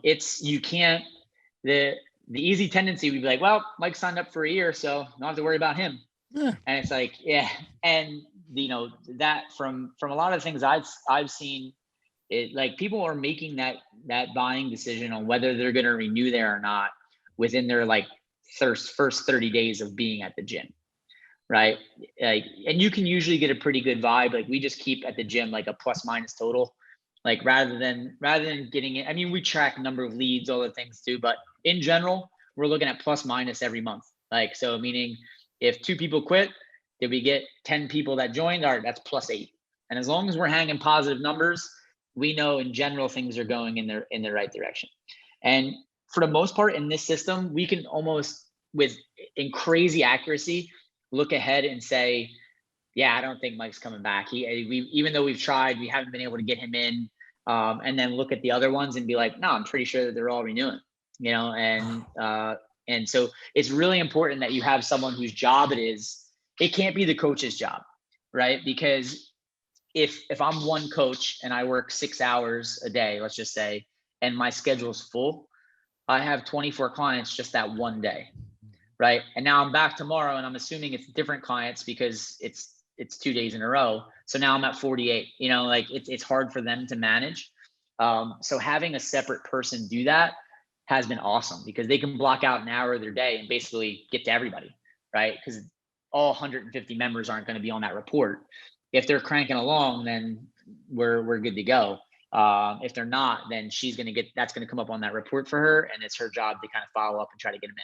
the easy tendency would be like, well, Mike signed up for a year, so don't have to worry about him. Yeah. And it's like, yeah. And that from a lot of things I've seen, it like people are making that buying decision on whether they're going to renew there or not within their like first 30 days of being at the gym, right? Like, and you can usually get a pretty good vibe. Like we just keep at the gym like a plus minus total, like rather than getting it. I mean, we track number of leads, all the things too, but in general, we're looking at plus minus every month. Like, so meaning if 2 people quit, did we get 10 people that joined? All right, that's plus 8. And as long as we're hanging positive numbers, we know in general things are going in the right direction. And for the most part in this system, we can almost in crazy accuracy look ahead and say, yeah, I don't think Mike's coming back. Even though we've tried, we haven't been able to get him in. And then look at the other ones and be like, no, I'm pretty sure that they're all renewing, and so it's really important that you have someone whose job it is. It can't be the coach's job, right? Because if I'm one coach and I work 6 hours a day, let's just say, and my schedule's full, I have 24 clients just that one day, right? And now I'm back tomorrow and I'm assuming it's different clients because it's 2 days in a row. So now I'm at 48, like it's hard for them to manage. So having a separate person do that has been awesome because they can block out an hour of their day and basically get to everybody, right? Because all 150 members aren't going to be on that report. If they're cranking along, then we're good to go. If they're not, then that's going to come up on that report for her, and it's her job to kind of follow up and try to get them in.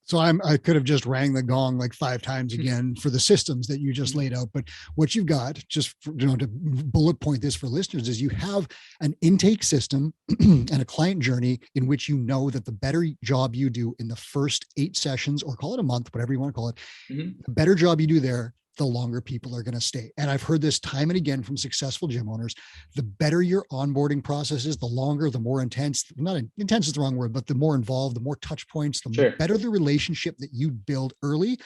So I could have just rang the gong like 5 times again for the systems that you just laid out. But what you've got, just for, to bullet point this for listeners, is you have an intake system and a client journey in which you know that the better job you do in the first 8 sessions, or call it a month, whatever you want to call it, the better job you do there, the longer people are going to stay. And I've heard this time and again from successful gym owners. The better your onboarding process is, the longer, the more intense, not intense is the wrong word, but the more involved, the more touch points, the better the relationship that you build early,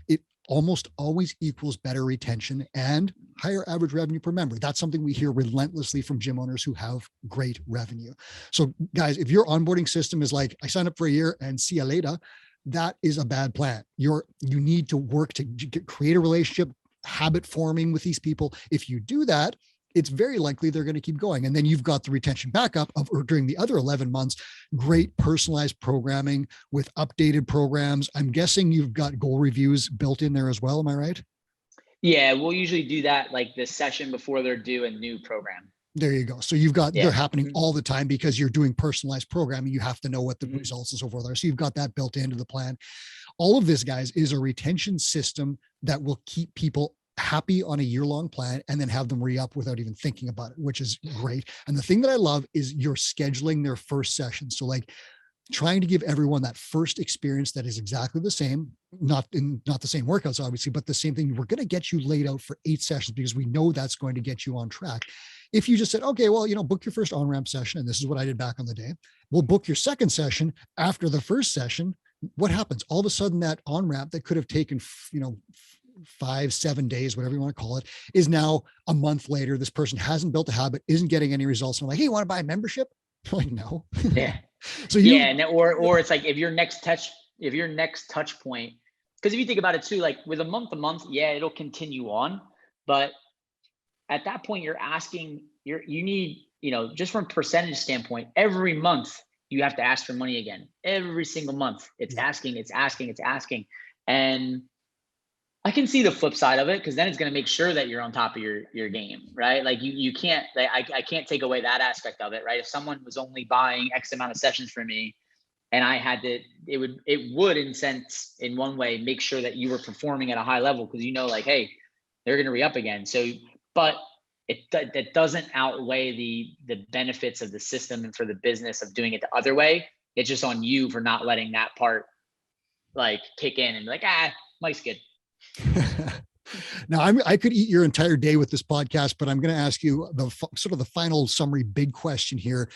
it almost always equals better retention and higher average revenue per member. That's something we hear relentlessly from gym owners who have great revenue. So guys, if your onboarding system is like, I signed up for a year and see you later, that is a bad plan. You need to work to create a relationship, habit forming with these people. If you do that, it's very likely they're going to keep going. And then you've got the retention backup of, or during the other 11 months, great personalized programming with updated programs. I'm guessing you've got goal reviews built in there as well. Am I right? Yeah, we'll usually do that like the session before they're due a new program. There you go. So you've got, they're happening all the time because you're doing personalized programming. You have to know what the results and so forth are. So you've got that built into the plan. All of this, guys, is a retention system that will keep people happy on a year-long plan and then have them re-up without even thinking about it, which is great. And the thing that I love is you're scheduling their first session. So like trying to give everyone that first experience that is exactly the same, not the same workouts, obviously, but the same thing. We're going to get you laid out for 8 sessions because we know that's going to get you on track. If you just said, okay, well, book your first on-ramp session, and this is what I did back on the day, we'll book your second session after the first session. What happens? All of a sudden that on-ramp that could have taken, 5-7 days, whatever you want to call it, is now a month later. This person hasn't built a habit, isn't getting any results. And I'm like, hey, you want to buy a membership? I'm like, no. Yeah. So or it's like if your next touch point, because if you think about it too, like with a month, yeah, it'll continue on, but at that point you're asking, you need, just from a percentage standpoint, every month you have to ask for money again. Every single month it's asking. And I can see the flip side of it, because then it's going to make sure that you're on top of your game, right? Like you can't, like, I can't take away that aspect of it, right? If someone was only buying X amount of sessions from me, and I had to, it would in sense, in one way, make sure that you were performing at a high level, because like, hey, they're going to re-up again. So, but that doesn't outweigh the benefits of the system and for the business of doing it the other way. It's just on you for not letting that part like kick in and be like, Mike's good. Now, I could eat your entire day with this podcast, but I'm going to ask you the sort of the final summary big question here.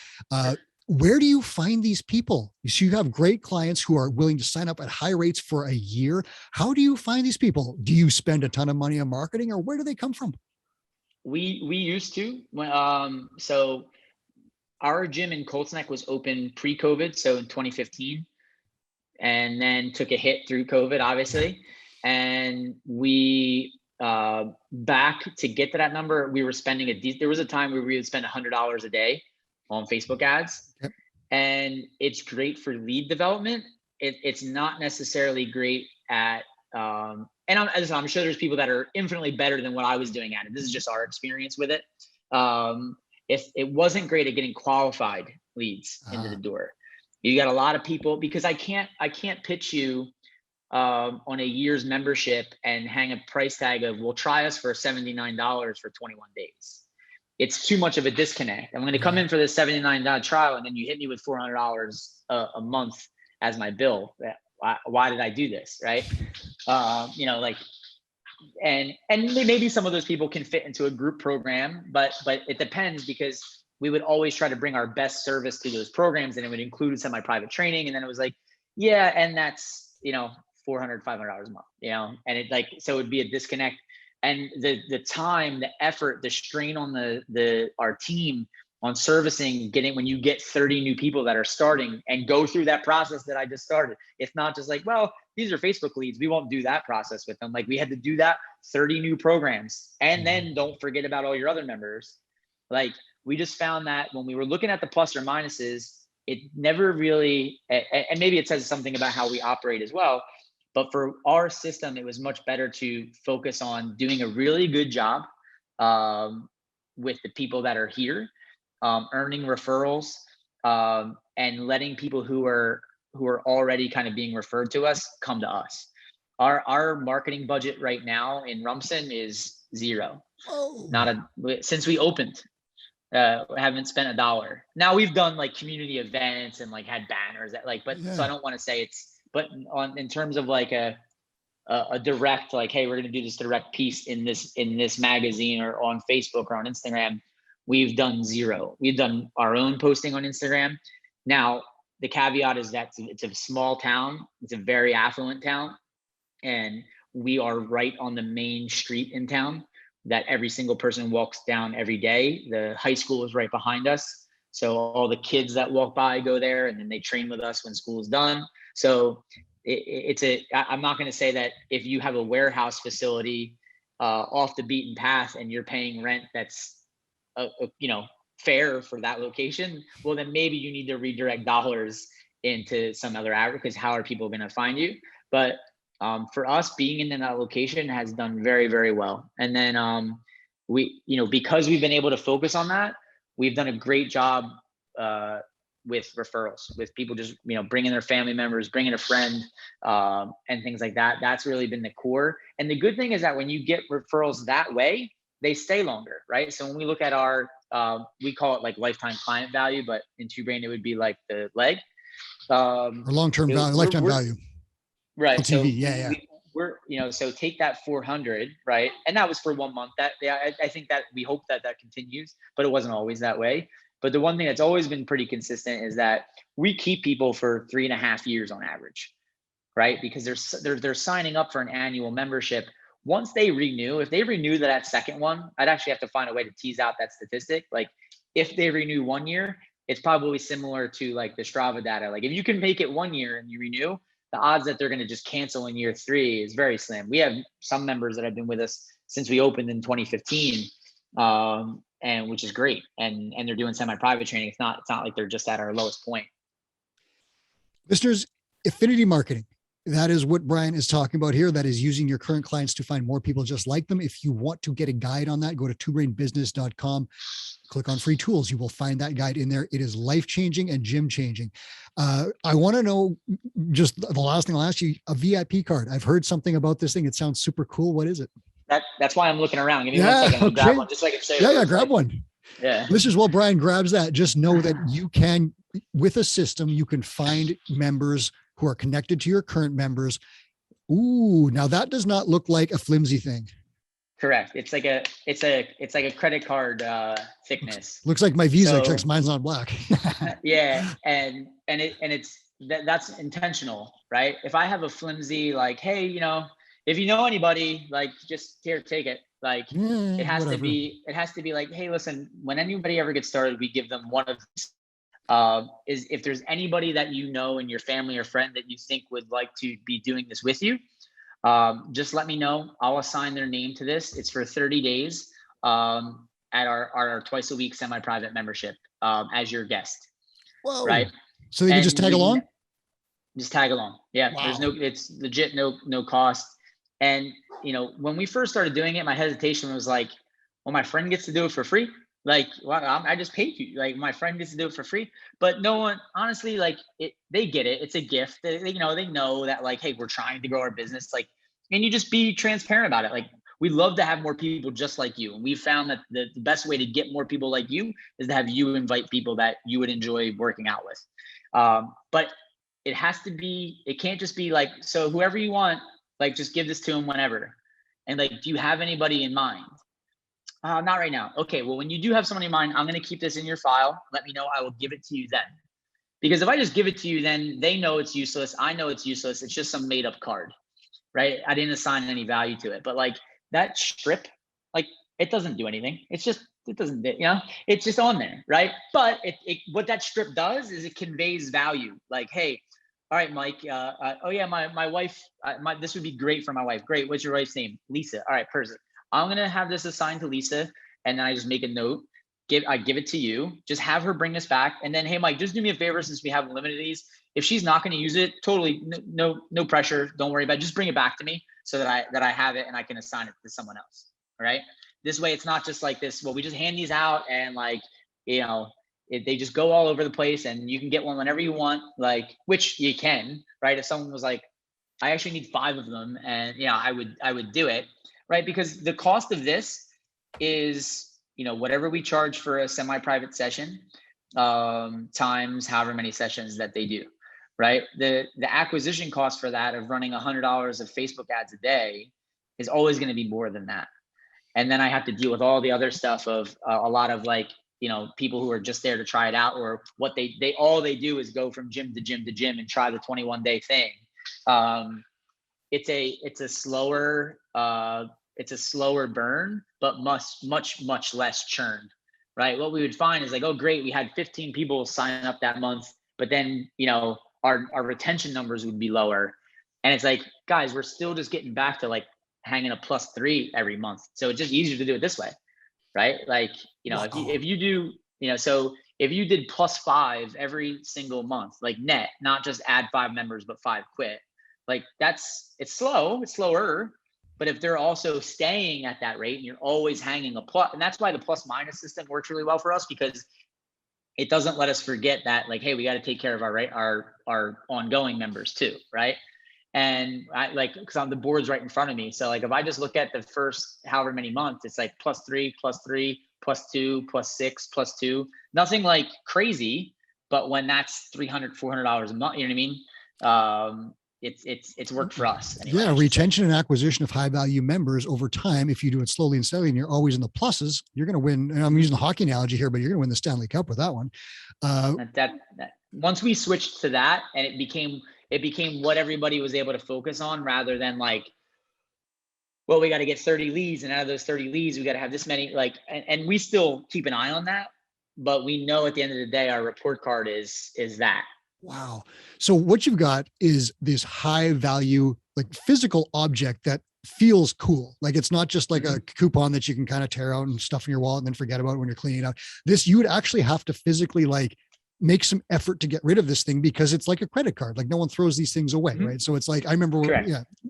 Where do you find these people? So you have great clients who are willing to sign up at high rates for a year. How do you find these people? Do you spend a ton of money on marketing, or where do they come from? We used to. So our gym in Colts Neck was open pre-COVID, so in 2015, and then took a hit through COVID, obviously. And we back to get to that number, we were spending there was a time where we would spend $100 a day on Facebook ads. Yep. And it's great for lead development. It's not necessarily great at and I'm sure there's people that are infinitely better than what I was doing at it. This is just our experience with it. If it wasn't great at getting qualified leads into the door. You got a lot of people, because I can't pitch you on a year's membership and hang a price tag of, well, try us for $79 for 21 days. It's too much of a disconnect. I'm going to come in for this $79 trial, and then you hit me with $400 a month as my bill. Why did I do this? Right. Like, and maybe some of those people can fit into a group program, but it depends, because we would always try to bring our best service to those programs, and it would include semi-private training. And then it was like, yeah, and that's, $400, $500 a month, and it like, so it would be a disconnect. And the time, the effort, the strain on our team on servicing, when you get 30 new people that are starting and go through that process that I just started. It's not just like, well, these are Facebook leads, we won't do that process with them. Like, we had to do that 30 new programs, and then don't forget about all your other members. Like, we just found that when we were looking at the plus or minuses, it never really, and maybe it says something about how we operate as well, but for our system, it was much better to focus on doing a really good job with the people that are here, earning referrals, and letting people who are already kind of being referred to us come to us. Our marketing budget right now in Rumson is zero. Since we opened. Haven't spent $1. Now we've done like community events and like had banners that like, but so I don't want to say but in terms of like a direct, like, hey, we're going to do this direct piece in this magazine or on Facebook or on Instagram, we've done zero. We've done our own posting on Instagram. Now the caveat is that it's a small town. It's a very affluent town, and we are right on the main street in town that every single person walks down every day. The high school is right behind us. So all the kids that walk by go there, and then they train with us when school is done. So I'm not going to say that if you have a warehouse facility off the beaten path and you're paying rent that's, fair for that location, well, then maybe you need to redirect dollars into some other area, because how are people going to find you? But for us, being in that location has done very, very well. And then we, because we've been able to focus on that, we've done a great job with referrals, with people just, bringing their family members, bringing a friend, and things like that. That's really been the core. And the good thing is that when you get referrals that way, they stay longer, right? So when we look at our, we call it like lifetime client value, but in Two Brain, it would be like the leg. Or long-term value, lifetime value. Right. LTV, so we're, so take that 400, right? And that was for 1 month. I think that we hope that continues, but it wasn't always that way. But the one thing that's always been pretty consistent is that we keep people for 3.5 years on average, right? Because they're signing up for an annual membership. Once they renew, if they renew that second one, I'd actually have to find a way to tease out that statistic. Like, if they renew 1 year, it's probably similar to like the Strava data. Like, if you can make it 1 year and you renew, the odds that they're going to just cancel in year 3 is very slim. We have some members that have been with us since we opened in 2015, and which is great. And they're doing semi-private training. It's not like they're just at our lowest point. Listeners, affinity marketing. That is what Brian is talking about here. That is using your current clients to find more people just like them. If you want to get a guide on that, go to twobrainbusiness.com, click on free tools. You will find that guide in there. It is life-changing and gym-changing. I want to know, just the last thing I'll ask you, a VIP card. I've heard something about this thing. It sounds super cool. What is it? That's why I'm looking around. Give me 1 second. Okay. Grab one just so I can say Yeah, grab one. Yeah. Listeners, while Brian grabs that, just know that you can, with a system, you can find members who are connected to your current members. Ooh, now that does not look like a flimsy thing. Correct. It's like a credit card thickness. Looks like my Visa, except mine's not black. Yeah, that's intentional, right? If I have a flimsy, like, hey, if you know anybody, like, just here, take it. Like, it has to be like, hey, listen, when anybody ever gets started, we give them one of these. Is if there's anybody that you know in your family or friend that you think would like to be doing this with you, just let me know. I'll assign their name to this. It's for 30 days at our twice a week semi-private membership as your guest. Whoa. Right. So they can just tag along? Just tag along. Yeah. Wow. It's legit, no cost. And when we first started doing it, my hesitation was like, well, my friend gets to do it for free. Like, well, I just paid you. Like, my friend gets to do it for free. But no one, honestly, like, they get it. It's a gift. They know that, like, hey, we're trying to grow our business. Like, and you just be transparent about it. Like, we love to have more people just like you. And we've found that the best way to get more people like you is to have you invite people that you would enjoy working out with. But it can't just be like, so whoever you want, like, just give this to them whenever. And like, do you have anybody in mind? Not right now. Okay, well, when you do have somebody in mind, I'm going to keep this in your file. Let me know. I will give it to you then. Because if I just give it to you, then they know it's useless. I know it's useless. It's just some made up card, right? I didn't assign any value to it. But like that strip, like, it doesn't do anything. It's just, it doesn't, it's just on there, right? But what that strip does is it conveys value. Like, hey, all right, Mike. Oh yeah, my wife. This would be great for my wife. Great. What's your wife's name? Lisa. All right, perfect. I'm going to have this assigned to Lisa, and then I just make a note. I give it to you. Just have her bring this back. And then, hey, Mike, just do me a favor, since we have limited these. If she's not going to use it, totally no pressure. Don't worry about it. Just bring it back to me so that I have it and I can assign it to someone else. All right. This way, it's not just like this. Well, we just hand these out and like, they just go all over the place, and you can get one whenever you want, like, which you can, right? If someone was like, I actually need 5 of them, and I would do it. Right? Because the cost of this is, whatever we charge for a semi-private session, times however many sessions that they do, right? The acquisition cost for that of running $100 of Facebook ads a day is always going to be more than that. And then I have to deal with all the other stuff of a lot of, like, people who are just there to try it out, or what all they do is go from gym to gym to gym and try the 21-day thing. It's a slower burn, but much less churn, right? What we would find is like, oh, great, we had 15 people sign up that month, but then, our retention numbers would be lower. And it's like, guys, we're still just getting back to like hanging a +3 every month. So it's just easier to do it this way, right? Like, Wow. if you do, so if you did +5 every single month, like net, not just add 5 members, but 5 quit, like it's slower. But if they're also staying at that rate and you're always hanging a plus, and that's why the plus minus system works really well for us, because it doesn't let us forget that, like, hey, we got to take care of our ongoing members too, right? And I like, because on the board's right in front of me. So like, if I just look at the first however many months, it's like +3, +3, +2, +6, +2, nothing like crazy. But when that's $300, $400 a month, you know what I mean? It's worked for us. Anyway, yeah. Retention and acquisition of high value members over time. If you do it slowly and steadily and you're always in the pluses, you're going to win. And I'm using the hockey analogy here, but you're going to win the Stanley Cup with that one. That once we switched to that, and it became what everybody was able to focus on, rather than like, well, we got to get 30 leads, and out of those 30 leads, we got to have this many, like, and we still keep an eye on that, but we know at the end of the day, our report card is that. Wow. So what you've got is this high value, like physical object that feels cool. Like, it's not just like a coupon that you can kind of tear out and stuff in your wallet and then forget about when you're cleaning it out. This, you would actually have to physically like make some effort to get rid of this thing, because it's like a credit card. Like no one throws these things away. Right. So it's like, I remember,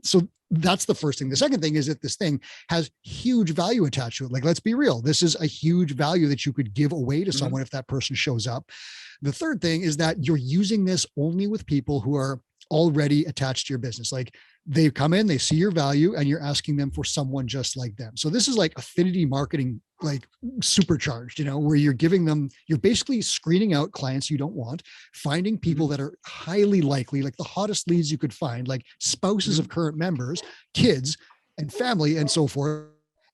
so that's the first thing. The second thing is that this thing has huge value attached to it. Like, let's be real. This is a huge value that you could give away to someone if that person shows up. The third thing is that you're using this only with people who are already attached to your business. Like they come in, they see your value, and you're asking them for someone just like them. So this is like affinity marketing, like supercharged, where you're giving them, you're basically screening out clients you don't want, finding people that are highly likely, like the hottest leads you could find, like spouses of current members, kids and family and so forth.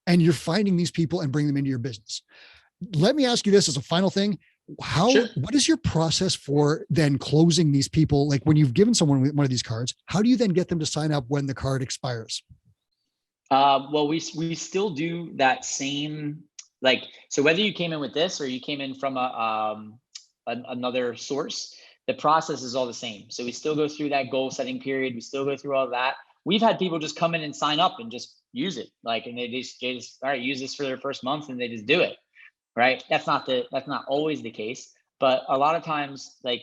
And you're finding these people and bring them into your business. Let me ask you this as a final thing. What is your process for then closing these people? Like when you've given someone one of these cards, how do you then get them to sign up when the card expires? Well, we still do that same, like, so whether you came in with this or you came in from another source, the process is all the same. So we still go through that goal setting period. We still go through all that. We've had people just come in and sign up and just use it. Like, and they just all right, use this for their first month, and they just do it. Right. That's not always the case, but a lot of times, like,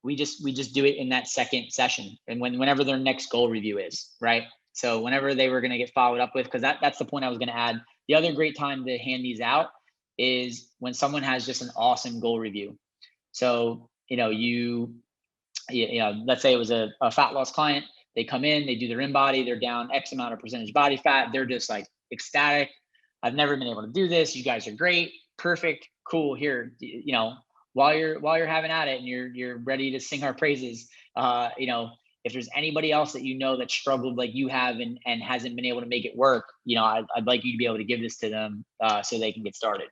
we just do it in that second session, and whenever their next goal review is, right. So whenever they were going to get followed up with, because that's the point I was going to add. The other great time to hand these out is when someone has just an awesome goal review. So, let's say it was a fat loss client. They come in, they do their in-body, they're down X amount of percentage body fat. They're just like ecstatic. I've never been able to do this. You guys are great. Perfect. Cool. Here, while you're having at it and you're ready to sing our praises, if there's anybody else that that struggled like you have and hasn't been able to make it work, I'd like you to be able to give this to them so they can get started.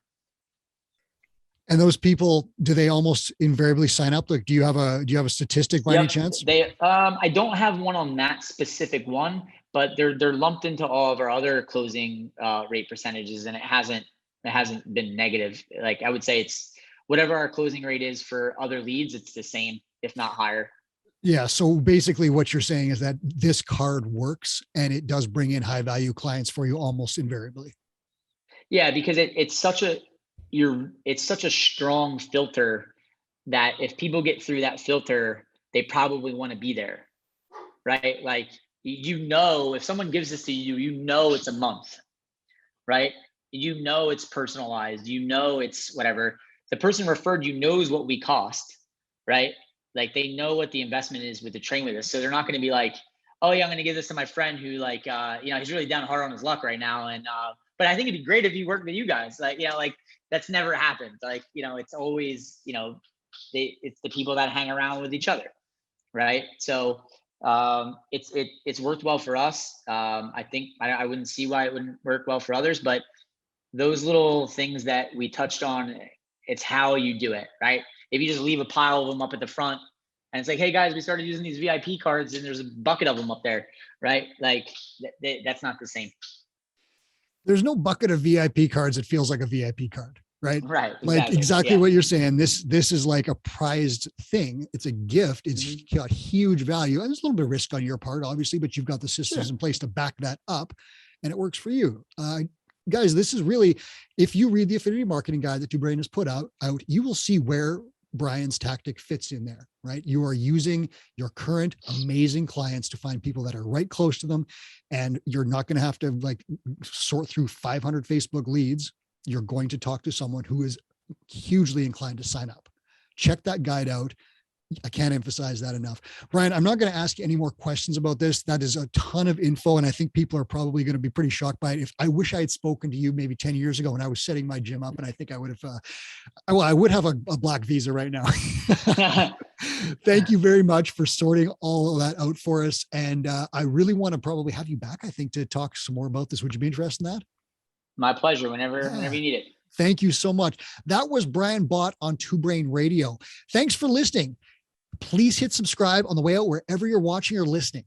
And those people, do they almost invariably sign up? Like, do you have a statistic by any chance? I don't have one on that specific one, but they're lumped into all of our other closing rate percentages, and it hasn't been negative. Like, I would say it's whatever our closing rate is for other leads, it's the same, if not higher. Yeah. So basically what you're saying is that this card works and it does bring in high value clients for you almost invariably. Yeah, because it's such a strong filter that if people get through that filter, they probably want to be there. Right. Like, if someone gives this to you, it's a month, right? It's personalized, it's whatever. The person referred you knows what we cost, right? Like, they know what the investment is with the train with us. So they're not going to be like, oh yeah, I'm going to give this to my friend who he's really down hard on his luck right now. And, but I think it'd be great if he worked with you guys. Like, that's never happened. Like, it's always, it's the people that hang around with each other. Right. So, it's worked well for us. I think I wouldn't see why it wouldn't work well for others, but those little things that we touched on, it's how you do it, right? If you just leave a pile of them up at the front and it's like, hey guys, we started using these VIP cards and there's a bucket of them up there, right? Like that's not the same. There's no bucket of VIP cards that feels like a VIP card. Right. Right. Like exactly what you're saying. This is like a prized thing. It's a gift. It's got huge value, and there's a little bit of risk on your part, obviously, but you've got the systems in place to back that up, and it works for you. Guys, this is really, if you read the affinity marketing guide that Dubrain has put out, you will see where Brian's tactic fits in there, right? You are using your current amazing clients to find people that are right close to them, and you're not going to have to like sort through 500 Facebook leads. You're going to talk to someone who is hugely inclined to sign up. Check that guide out. I can't emphasize that enough. Brian, I'm not going to ask you any more questions about this. That is a ton of info, and I think people are probably going to be pretty shocked by it. If I wish I had spoken to you maybe 10 years ago when I was setting my gym up, and I think I would have, I would have a black visa right now. Thank you very much for sorting all of that out for us. And I really want to probably have you back, I think, to talk some more about this. Would you be interested in that? My pleasure. Whenever you need it. Thank you so much. That was Brian Bott on Two Brain Radio. Thanks for listening. Please hit subscribe on the way out wherever you're watching or listening.